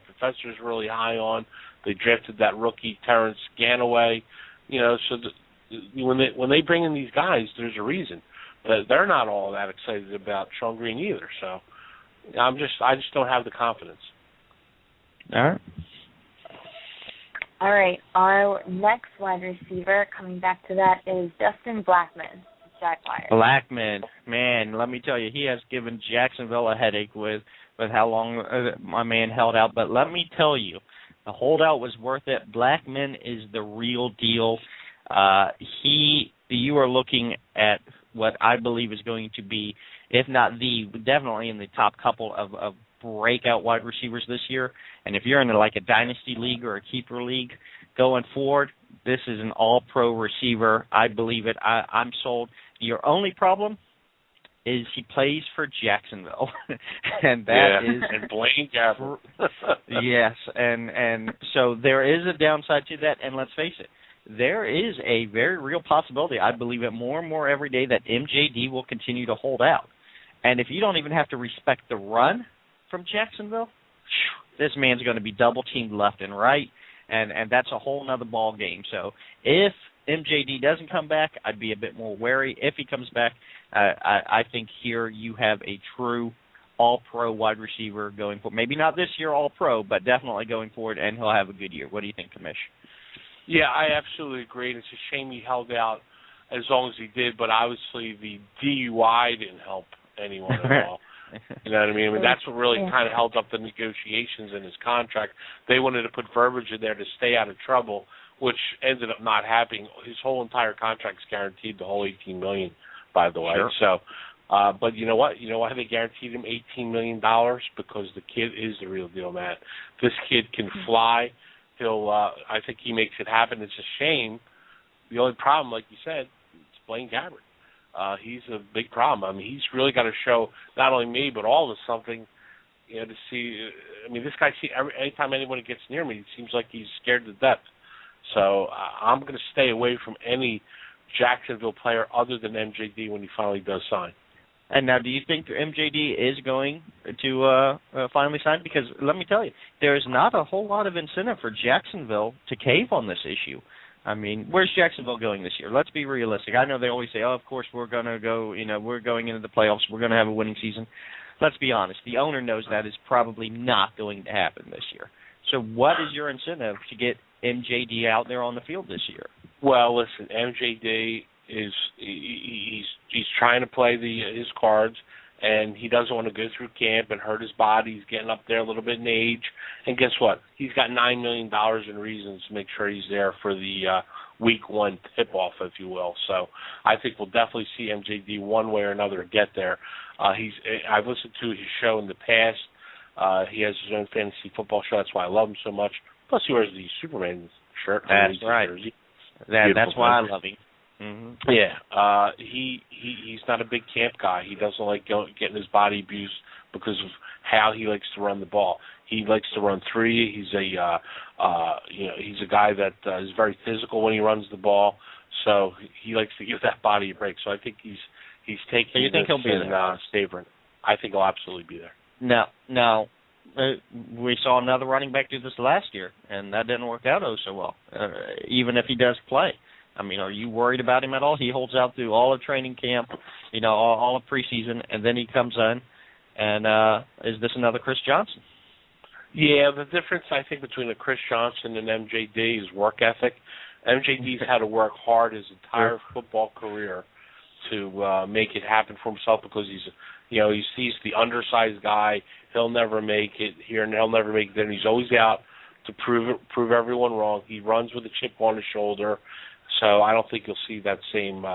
professor is really high on. They drafted that rookie Terrence Ganaway, when they bring in these guys, there's a reason. They're not all that excited about Sean Green either. So I just don't have the confidence. All right. Our next wide receiver, coming back to that, is Dustin Blackman, Jaguars. Blackman, man, let me tell you, he has given Jacksonville a headache with how long my man held out. But let me tell you, the holdout was worth it. Blackman is the real deal. You are looking at what I believe is going to be, if not definitely in the top couple of breakout wide receivers this year. And if you're in a dynasty league or a keeper league going forward, this is an all-pro receiver. I believe it. I'm sold. Your only problem is he plays for Jacksonville, and that is and Blaine Gabbert. Yes, and so there is a downside to that. And let's face it, there is a very real possibility, I believe it more and more every day, that MJD will continue to hold out. And if you don't even have to respect the run from Jacksonville, this man's going to be double-teamed left and right, and that's a whole other ball game. So if MJD doesn't come back, I'd be a bit more wary. If he comes back, I think here you have a true all-pro wide receiver going forward. Maybe not this year all-pro, but definitely going forward, and he'll have a good year. What do you think, Kamish? Yeah, I absolutely agree. It's a shame he held out as long as he did, but obviously the DUI didn't help anyone at all. You know what I mean? That's what really kind of held up the negotiations in his contract. They wanted to put verbiage in there to stay out of trouble, which ended up not happening. His whole entire contract's guaranteed, the whole $18 million, by the way. Sure. So, but you know what? You know why they guaranteed him $18 million? Because the kid is the real deal, man. This kid can fly. He'll. I think he makes it happen. It's a shame. The only problem, like you said, is Blaine Gabbert. He's a big problem. I mean, he's really got to show not only me but all of us something, you know, to see. I mean, this guy. Anytime anyone gets near me, it seems like he's scared to death. So I'm going to stay away from any Jacksonville player other than MJD when he finally does sign. And now, do you think MJD is going to finally sign? Because let me tell you, there's not a whole lot of incentive for Jacksonville to cave on this issue. I mean, where's Jacksonville going this year? Let's be realistic. I know they always say, oh, of course we're going to go, you know, we're going into the playoffs. We're going to have a winning season. Let's be honest. The owner knows that is probably not going to happen this year. So what is your incentive to get MJD out there on the field this year? Well, listen, MJD is he's trying to play his cards, and he doesn't want to go through camp and hurt his body. He's getting up there a little bit in age, and guess what? He's got $9 million in reasons to make sure he's there for the week one tip-off, if you will. So I think we'll definitely see MJD one way or another get there. I've listened to his show in the past. He has his own fantasy football show. That's why I love him so much. Plus, he wears the Superman shirt. That's right. That's why I love him. Mm-hmm. Yeah, he's not a big camp guy. He doesn't like getting his body abused because of how he likes to run the ball. He likes to run three. He's he's a guy that is very physical when he runs the ball. So he likes to give that body a break. So I think he's taking. So you think he'll be there? Savoring. I think he'll absolutely be there. No. We saw another running back do this last year, and that didn't work out so well. Even if he does play. I mean, are you worried about him at all? He holds out through all of training camp, you know, all of preseason, and then he comes in, and is this another Chris Johnson? Yeah, the difference, I think, between a Chris Johnson and MJD is work ethic. MJD's had to work hard his entire football career to make it happen for himself because he sees the undersized guy. He'll never make it here, and he'll never make it there. And he's always out to prove everyone wrong. He runs with a chip on his shoulder. So I don't think you'll see that same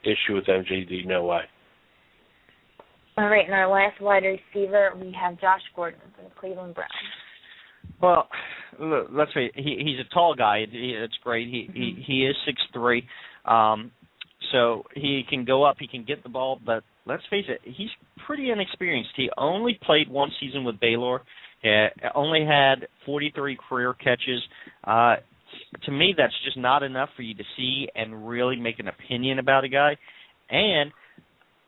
issue with MJD. No way. All right, and our last wide receiver, we have Josh Gordon from the Cleveland Browns. Well, let's say he's a tall guy. It's great. He is 6'3", so he can go up. He can get the ball, but let's face it, he's pretty inexperienced. He only played one season with Baylor. Only had 43 career catches. To me, that's just not enough for you to see and really make an opinion about a guy. And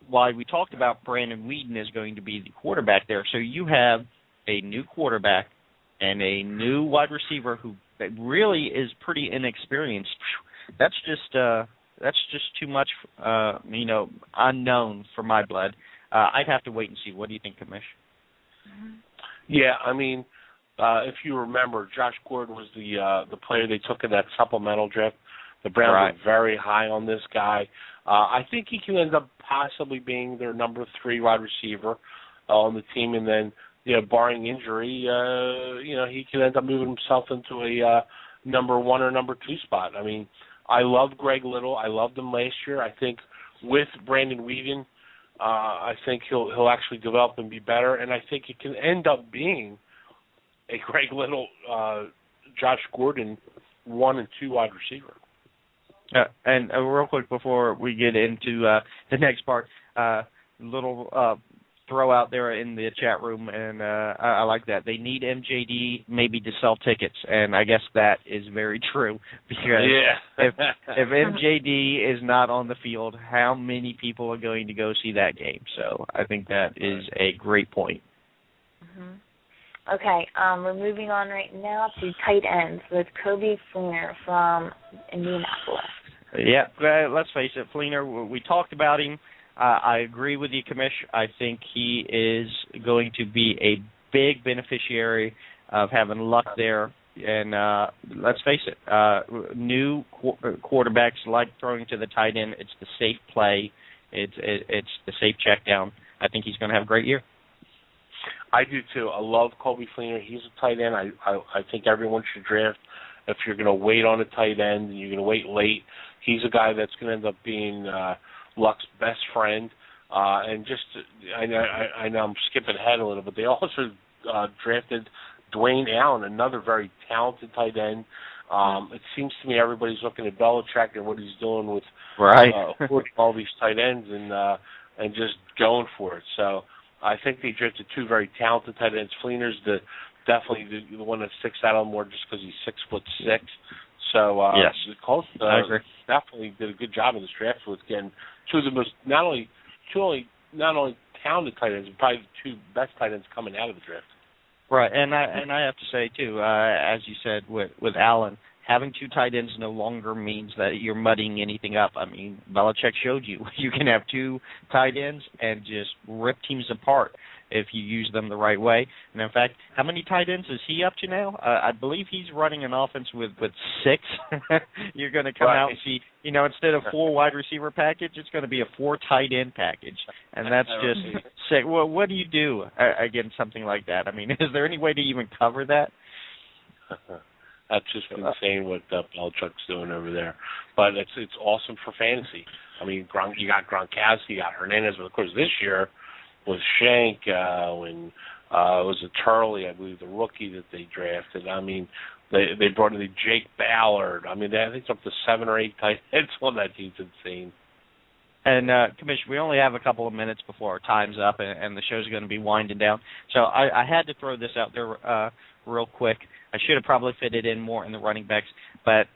while we talked about Brandon Weeden is going to be the quarterback there, so you have a new quarterback and a new wide receiver who really is pretty inexperienced. That's just too much, unknown for my blood. I'd have to wait and see. What do you think, Kamish? Yeah, I mean, if you remember, Josh Gordon was the player they took in that supplemental draft. The Browns were very high on this guy. I think he can end up possibly being their number 3 wide receiver on the team, and then, barring injury, he can end up moving himself into a number 1 or number 2 spot. I mean, I love Greg Little. I loved him last year. I think with Brandon Weeden, I think he'll actually develop and be better, and I think it can end up being a Greg Little, Josh Gordon 1 and 2 wide receiver. And real quick before we get into the next part, little throw out there in the chat room, and I like that. They need MJD maybe to sell tickets, and I guess that is very true because if MJD is not on the field, how many people are going to go see that game? So I think that is a great point. Mm-hmm. Okay, we're moving on right now to tight ends with Coby Fleener from Indianapolis. Yeah, let's face it, Fleener, we talked about him. I agree with you, Commish. I think he is going to be a big beneficiary of having Luck there. And let's face it, new quarterbacks like throwing to the tight end. It's the safe play. It's the safe check down. I think he's going to have a great year. I do too. I love Coby Fleener. He's a tight end. I think everyone should draft. If you're going to wait on a tight end and you're going to wait late, he's a guy that's going to end up being Luck's best friend. And just, I know I'm skipping ahead a little, but they also drafted Dwayne Allen, another very talented tight end. It seems to me everybody's looking at Belichick and what he's doing with all these tight ends and just going for it. So I think they drafted two very talented tight ends. Fleener's definitely the one that sticks out more just because he's 6'6". So yes, the Colts definitely did a good job in this draft with getting two of the most not only talented tight ends, but probably the two best tight ends coming out of the draft. Right, and I have to say too, as you said with Allen, having two tight ends no longer means that you're muddying anything up. I mean, Belichick showed you can have two tight ends and just rip teams apart if you use them the right way. And in fact, how many tight ends is he up to now? I believe he's running an offense with 6. You're going to come out and see, instead of 4 wide receiver package, it's going to be a 4 tight end package, and that's just sick. Well, what do you do against something like that? I mean, is there any way to even cover that? That's just insane what Belichick's doing over there. But it's awesome for fantasy. I mean, you got Gronkowski, you got Hernandez, but of course this year was Shank, when it was a Turley, I believe, the rookie that they drafted. I mean, they brought in the Jake Ballard. I mean, I think it's up to 7 or 8 tight ends on that team's insane. And, Commissioner, we only have a couple of minutes before our time's up, and the show's going to be winding down. So I had to throw this out there real quick. I should have probably fitted in more in the running backs, but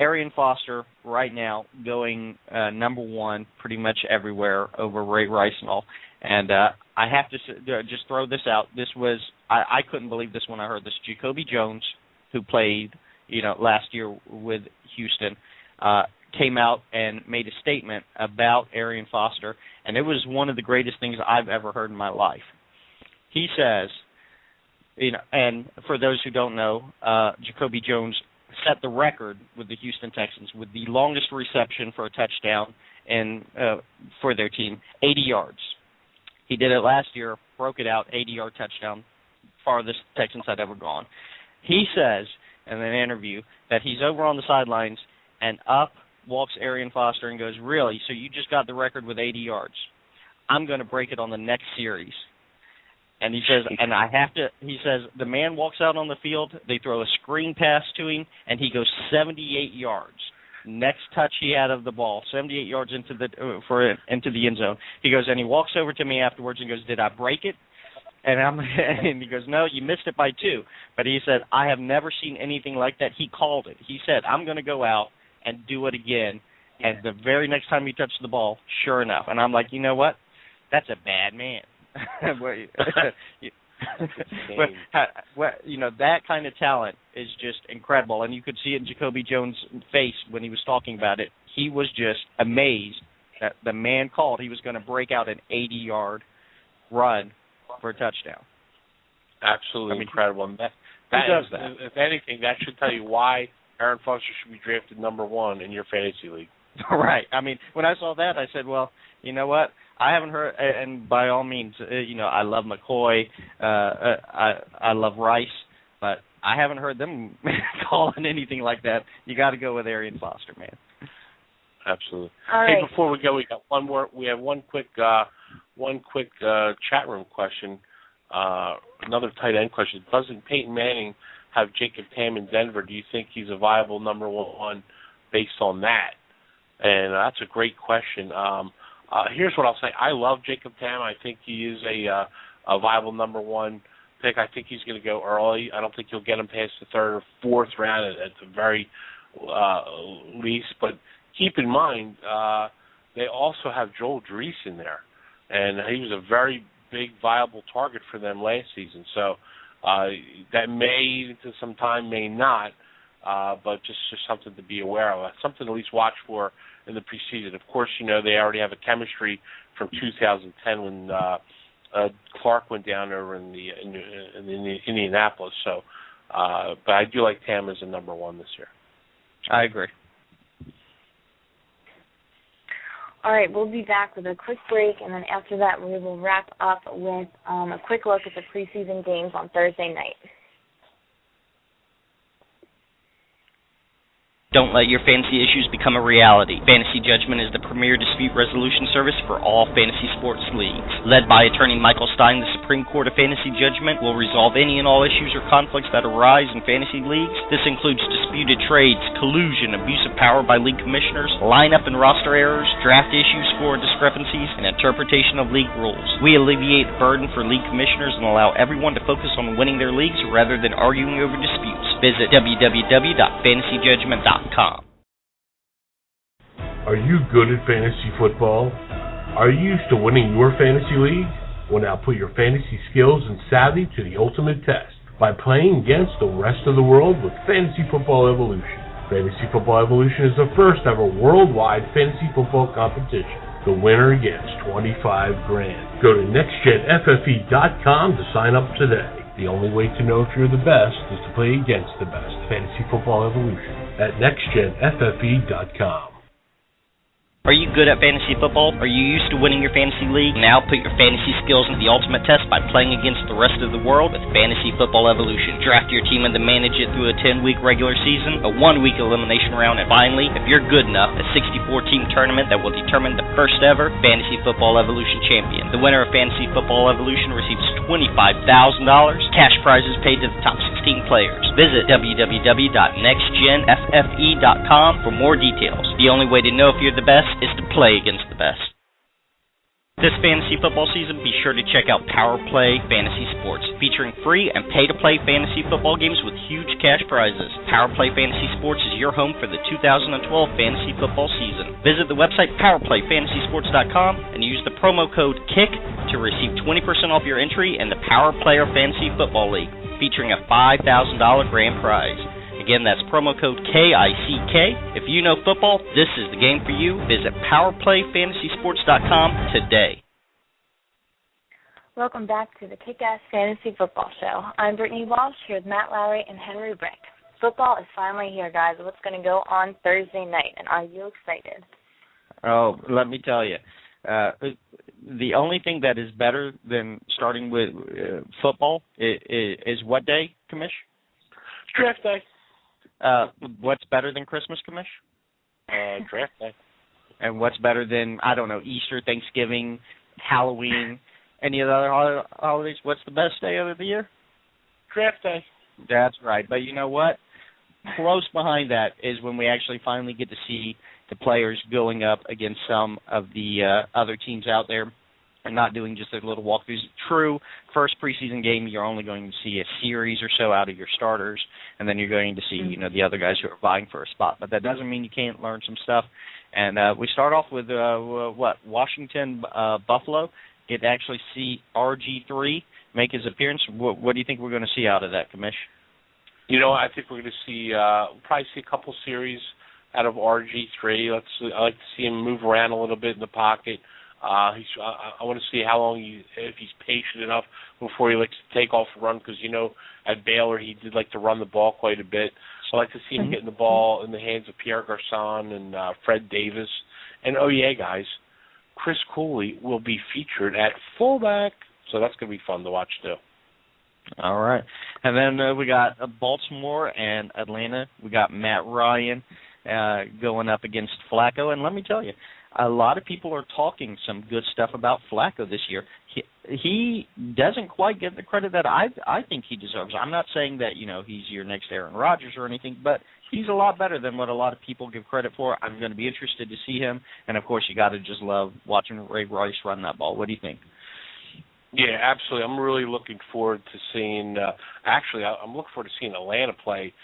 Arian Foster right now going number 1 pretty much everywhere over Ray Rice and all. And I have to just throw this out. This was I couldn't believe this when I heard this. Jacoby Jones, who played last year with Houston, came out and made a statement about Arian Foster, and it was one of the greatest things I've ever heard in my life. He says, and for those who don't know, Jacoby Jones set the record with the Houston Texans with the longest reception for a touchdown and for their team, 80 yards. He did it last year, broke it out, 80-yard touchdown, farthest Texans had ever gone. He says in an interview that he's over on the sidelines and up walks Arian Foster and goes, "Really? So you just got the record with 80 yards? I'm going to break it on the next series." And he says, he says, the man walks out on the field, they throw a screen pass to him, and he goes 78 yards. Next touch he had of the ball, 78 yards into the end zone. He goes, and he walks over to me afterwards and goes, "Did I break it?" And he goes, "No, you missed it by 2. But he said, "I have never seen anything like that." He called it. He said, "I'm going to go out and do it again." And the very next time he touched the ball, sure enough. And I'm like, you know what? That's a bad man. That kind of talent is just incredible, and you could see it in Jacoby Jones' face when he was talking about it. He was just amazed that the man called he was going to break out an 80-yard run for a touchdown. Absolutely incredible. And who does that? If anything, that should tell you why Arian Foster should be drafted number 1 in your fantasy league. Right. I mean, when I saw that, I said, well, you know what? I haven't heard, and by all means, I love McCoy, I love Rice, but I haven't heard them calling anything like that. You got to go with Arian Foster, man. Absolutely. All right. Hey, before we go, we got one more. We have one quick chat room question. Another tight end question. Doesn't Peyton Manning have Jacob Tamm in Denver? Do you think he's a viable number 1 based on that? And that's a great question. Here's what I'll say. I love Jacob Tamm. I think he is a viable number 1 pick. I think he's going to go early. I don't think you'll get him past the 3rd or 4th round at the very least. But keep in mind, they also have Joel Drees in there. And he was a very big, viable target for them last season. So that may, into some time, may not. but just something to be aware of, something to at least watch for in the preseason. Of course, they already have a chemistry from 2010 when Clark went down over in Indianapolis. So, but I do like Tam as a number one this year. I agree. All right, we'll be back with a quick break, and then after that we will wrap up with a quick look at the preseason games on Thursday night. Don't let your fantasy issues become a reality. Fantasy Judgment is the premier dispute resolution service for all fantasy sports leagues. Led by attorney Michael Stein, the Supreme Court of Fantasy Judgment will resolve any and all issues or conflicts that arise in fantasy leagues. This includes disputed trades, collusion, abuse of power by league commissioners, lineup and roster errors, draft issues, score discrepancies, and interpretation of league rules. We alleviate the burden for league commissioners and allow everyone to focus on winning their leagues rather than arguing over disputes. Visit www.fantasyjudgment.com. Are you good at fantasy football? Are you used to winning your fantasy league? Well, now put your fantasy skills and savvy to the ultimate test by playing against the rest of the world with Fantasy Football Evolution. Fantasy Football Evolution is the first ever worldwide fantasy football competition. The winner gets $25,000. Go to nextgenffe.com to sign up today. The only way to know if you're the best is to play against the best. Fantasy Football Evolution at nextgenffe.com. Are you good at fantasy football? Are you used to winning your fantasy league? Now put your fantasy skills into the ultimate test by playing against the rest of the world with Fantasy Football Evolution. Draft your team and then manage it through a 10-week regular season, a 1-week elimination round, and finally, if you're good enough, a 64-team tournament that will determine the first ever Fantasy Football Evolution champion. The winner of Fantasy Football Evolution receives $25,000, cash prizes paid to the top 16 players. Visit www.nextgenffe.com for more details. The only way to know if you're the best is to play against the best. This fantasy football season, be sure to check out Power Play Fantasy Sports, featuring free and pay-to-play fantasy football games with huge cash prizes. Power Play Fantasy Sports is your home for the 2012 fantasy football season. Visit the website powerplayfantasysports.com and use the promo code KICK to receive 20% off your entry in the Power Player Fantasy Football League, featuring a $5,000 grand prize. Again, that's promo code KICK. If you know football, this is the game for you. Visit PowerPlayFantasySports.com today. Welcome back to the Kick-Ass Fantasy Football Show. I'm Brittany Walsh here with Matt Lowry and Henry Brick. Football is finally here, guys. What's going to go on Thursday night, and are you excited? Oh, let me tell you. The only thing that is better than starting with football is what day, Commish? Draft day. What's better than Christmas, Commish? Draft day. And what's better than, I don't know, Easter, Thanksgiving, Halloween, any of the other holidays? What's the best day of the year? Draft day. That's right. But you know what? Close behind that is when we actually finally get to see the players going up against some of the other teams out there and not doing just a little walkthroughs. True, first preseason game, you're only going to see a series or so out of your starters, and then you're going to see, the other guys who are vying for a spot. But that doesn't mean you can't learn some stuff. And we start off with, Washington, Buffalo. Get to actually see RG3 make his appearance. What do you think we're going to see out of that, Commish? I think we're going to see, probably see a couple series out of RG3. I like to see him move around a little bit in the pocket. I want to see how long if he's patient enough before he likes to take off and run, because at Baylor he did like to run the ball quite a bit. So I like to see him getting the ball in the hands of Pierre Garçon and Fred Davis. And guys, Chris Cooley will be featured at fullback, so that's going to be fun to watch too. All right, and then we got Baltimore and Atlanta. We got Matt Ryan going up against Flacco, and let me tell you, a lot of people are talking some good stuff about Flacco this year. He doesn't quite get the credit that I think he deserves. I'm not saying that, he's your next Aaron Rodgers or anything, but he's a lot better than what a lot of people give credit for. I'm going to be interested to see him. And, of course, you got to just love watching Ray Rice run that ball. What do you think? Yeah, absolutely. I'm really looking forward to seeing I'm looking forward to seeing Atlanta play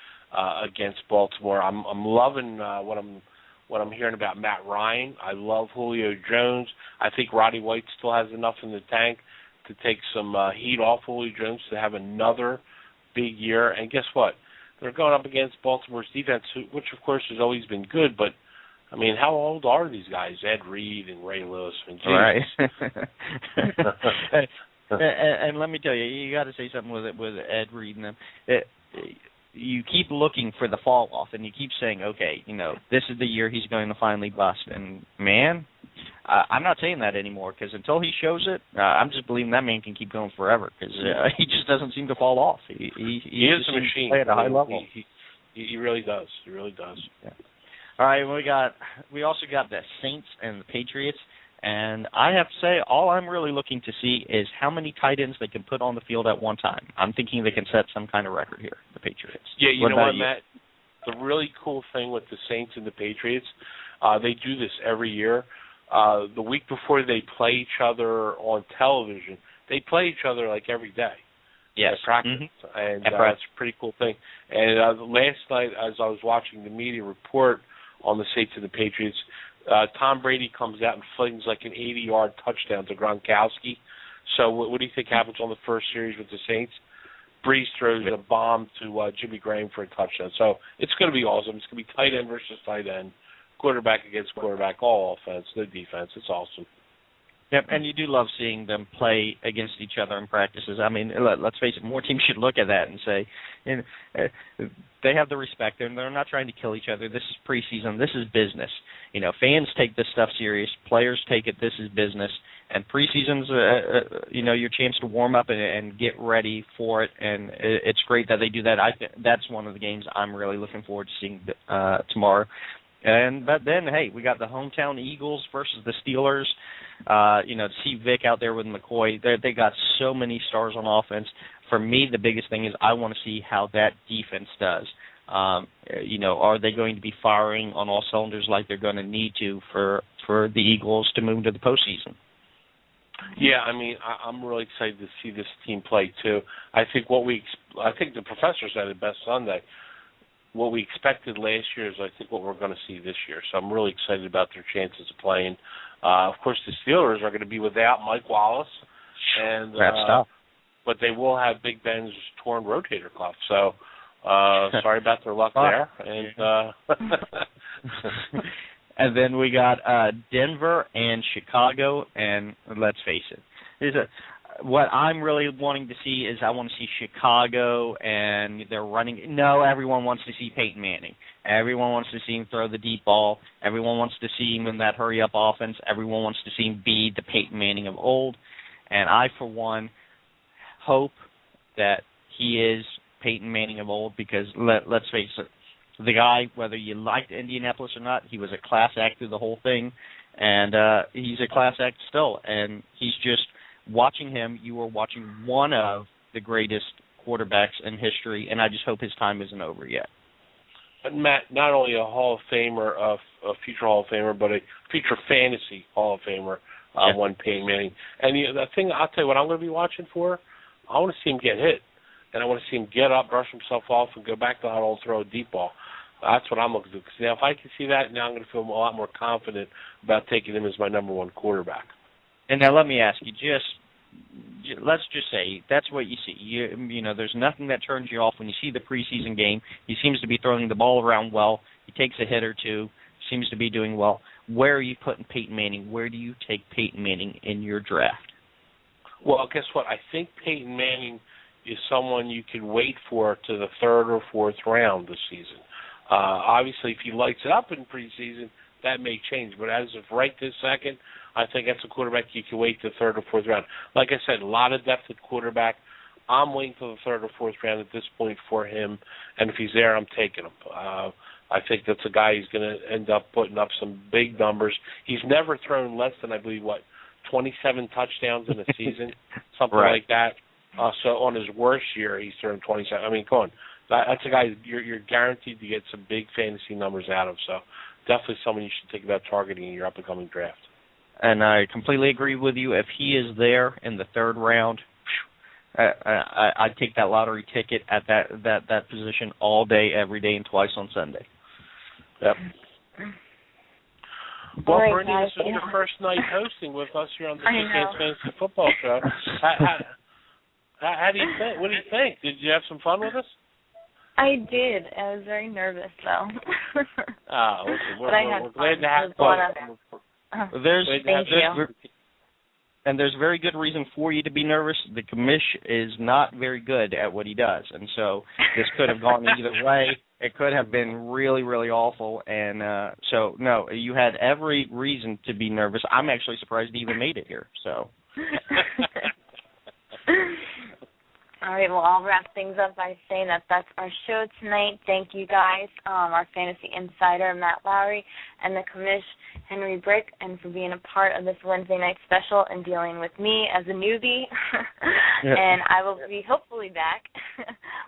against Baltimore. I'm loving what I'm hearing about Matt Ryan. I love Julio Jones. I think Roddy White still has enough in the tank to take some heat off Julio Jones to have another big year. And guess what? they're going up against Baltimore's defense, which of course has always been good. But I mean, how old are these guys? Ed Reed and Ray Lewis. I mean, right. and let me tell you, you got to say something with Ed Reed and them. You keep looking for the fall off, and you keep saying, okay, this is the year he's going to finally bust. And man, I'm not saying that anymore, because until he shows it, I'm just believing that man can keep going forever, because he just doesn't seem to fall off. He is a machine. Play at a high level. He really does. He really does. Yeah. All right, we also got the Saints and the Patriots. And I have to say, all I'm really looking to see is how many tight ends they can put on the field at one time. I'm thinking they can set some kind of record here, the Patriots. Yeah, you know what, Matt? The really cool thing with the Saints and the Patriots, they do this every year. The week before they play each other on television, they play each other like every day. Yes. At practice. Mm-hmm. And that's a pretty cool thing. And last night, as I was watching the media report on the Saints and the Patriots, Tom Brady comes out and flings like an 80-yard touchdown to Gronkowski. So what do you think happens on the first series with the Saints? Breeze throws a bomb to Jimmy Graham for a touchdown. So it's going to be awesome. It's going to be tight end versus tight end, quarterback against quarterback, all offense, no defense. It's awesome. Yep, and you do love seeing them play against each other in practices. I mean, let's face it, more teams should look at that and say, they have the respect, and they're not trying to kill each other. This is preseason. This is business. Fans take this stuff serious. Players take it. This is business. And preseason's, your chance to warm up and get ready for it, and it's great that they do that. That's one of the games I'm really looking forward to seeing tomorrow. But then, hey, we got the hometown Eagles versus the Steelers. To see Vic out there with McCoy, they got so many stars on offense. For me, the biggest thing is I want to see how that defense does. Are they going to be firing on all cylinders like they're going to need to for the Eagles to move into the postseason? Yeah, I mean, I'm really excited to see this team play too. I think the professor said it best Sunday. What we expected last year is, I think, what we're going to see this year. So I'm really excited about their chances of playing. Of course, the Steelers are going to be without Mike Wallace, and that's tough. But they will have Big Ben's torn rotator cuff. So sorry about their luck there. And and then we got Denver and Chicago, and let's face it, what I'm really wanting to see is I want to see Chicago, and they're running. No, everyone wants to see Peyton Manning. Everyone wants to see him throw the deep ball. Everyone wants to see him in that hurry-up offense. Everyone wants to see him be the Peyton Manning of old. And I, for one, hope that he is Peyton Manning of old, because let's face it, the guy, whether you liked Indianapolis or not, he was a class act through the whole thing, and he's a class act still. And he's just watching him. You are watching one of the greatest quarterbacks in history, and I just hope his time isn't over yet. But Matt, not only a Hall of Famer, a future Hall of Famer, but a future fantasy Hall of Famer, one Peyton Manning. And the thing, I'll tell you what I'm going to be watching for, I want to see him get hit. And I want to see him get up, brush himself off, and go back to the huddle and throw a deep ball. That's what I'm looking to do. Because now if I can see that, now I'm going to feel a lot more confident about taking him as my number one quarterback. And now let me ask you, let's just say that's what you see. There's nothing that turns you off when you see the preseason game. He seems to be throwing the ball around well. He takes a hit or two, seems to be doing well. Where are you putting Peyton Manning? Where do you take Peyton Manning in your draft? Well, guess what? I think Peyton Manning is someone you can wait for to the third or fourth round this season. Obviously, if he lights it up in preseason, that may change. But as of right this second, I think that's a quarterback you can wait to the third or fourth round. Like I said, a lot of depth at quarterback. I'm waiting for the third or fourth round at this point for him, and if he's there, I'm taking him. I think that's a guy who's going to end up putting up some big numbers. He's never thrown less than, I believe, 27 touchdowns in a season, something like that. So on his worst year, he's thrown 27. I mean, come on. That's a guy you're guaranteed to get some big fantasy numbers out of. So definitely someone you should think about targeting in your up-and-coming draft. And I completely agree with you. If he is there in the third round, I'd take that lottery ticket at that position all day, every day, and twice on Sunday. Yep. Well, right, Brittany, guys, this is your first night hosting with us here on the Kick-Ass Fantasy Football Show. How do you think? What do you think? Did you have some fun with us? I did. I was very nervous, though. Listen, But I had we're glad fun. to have It was fun. Thank you. And there's very good reason for you to be nervous. The commish is not very good at what he does, and so this could have gone either way. It could have been really, really awful, and so no, you had every reason to be nervous. I'm actually surprised he even made it here. So. All right, well, I'll wrap things up by saying that's our show tonight. Thank you guys, our fantasy insider, Matt Lowry, and the commish, Henry Brick, and for being a part of this Wednesday night special and dealing with me as a newbie. And I will be hopefully back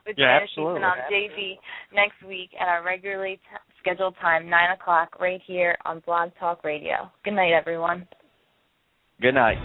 with Fantasy Phenom JB next week at our regularly scheduled time, 9 o'clock, right here on Blog Talk Radio. Good night, everyone. Good night.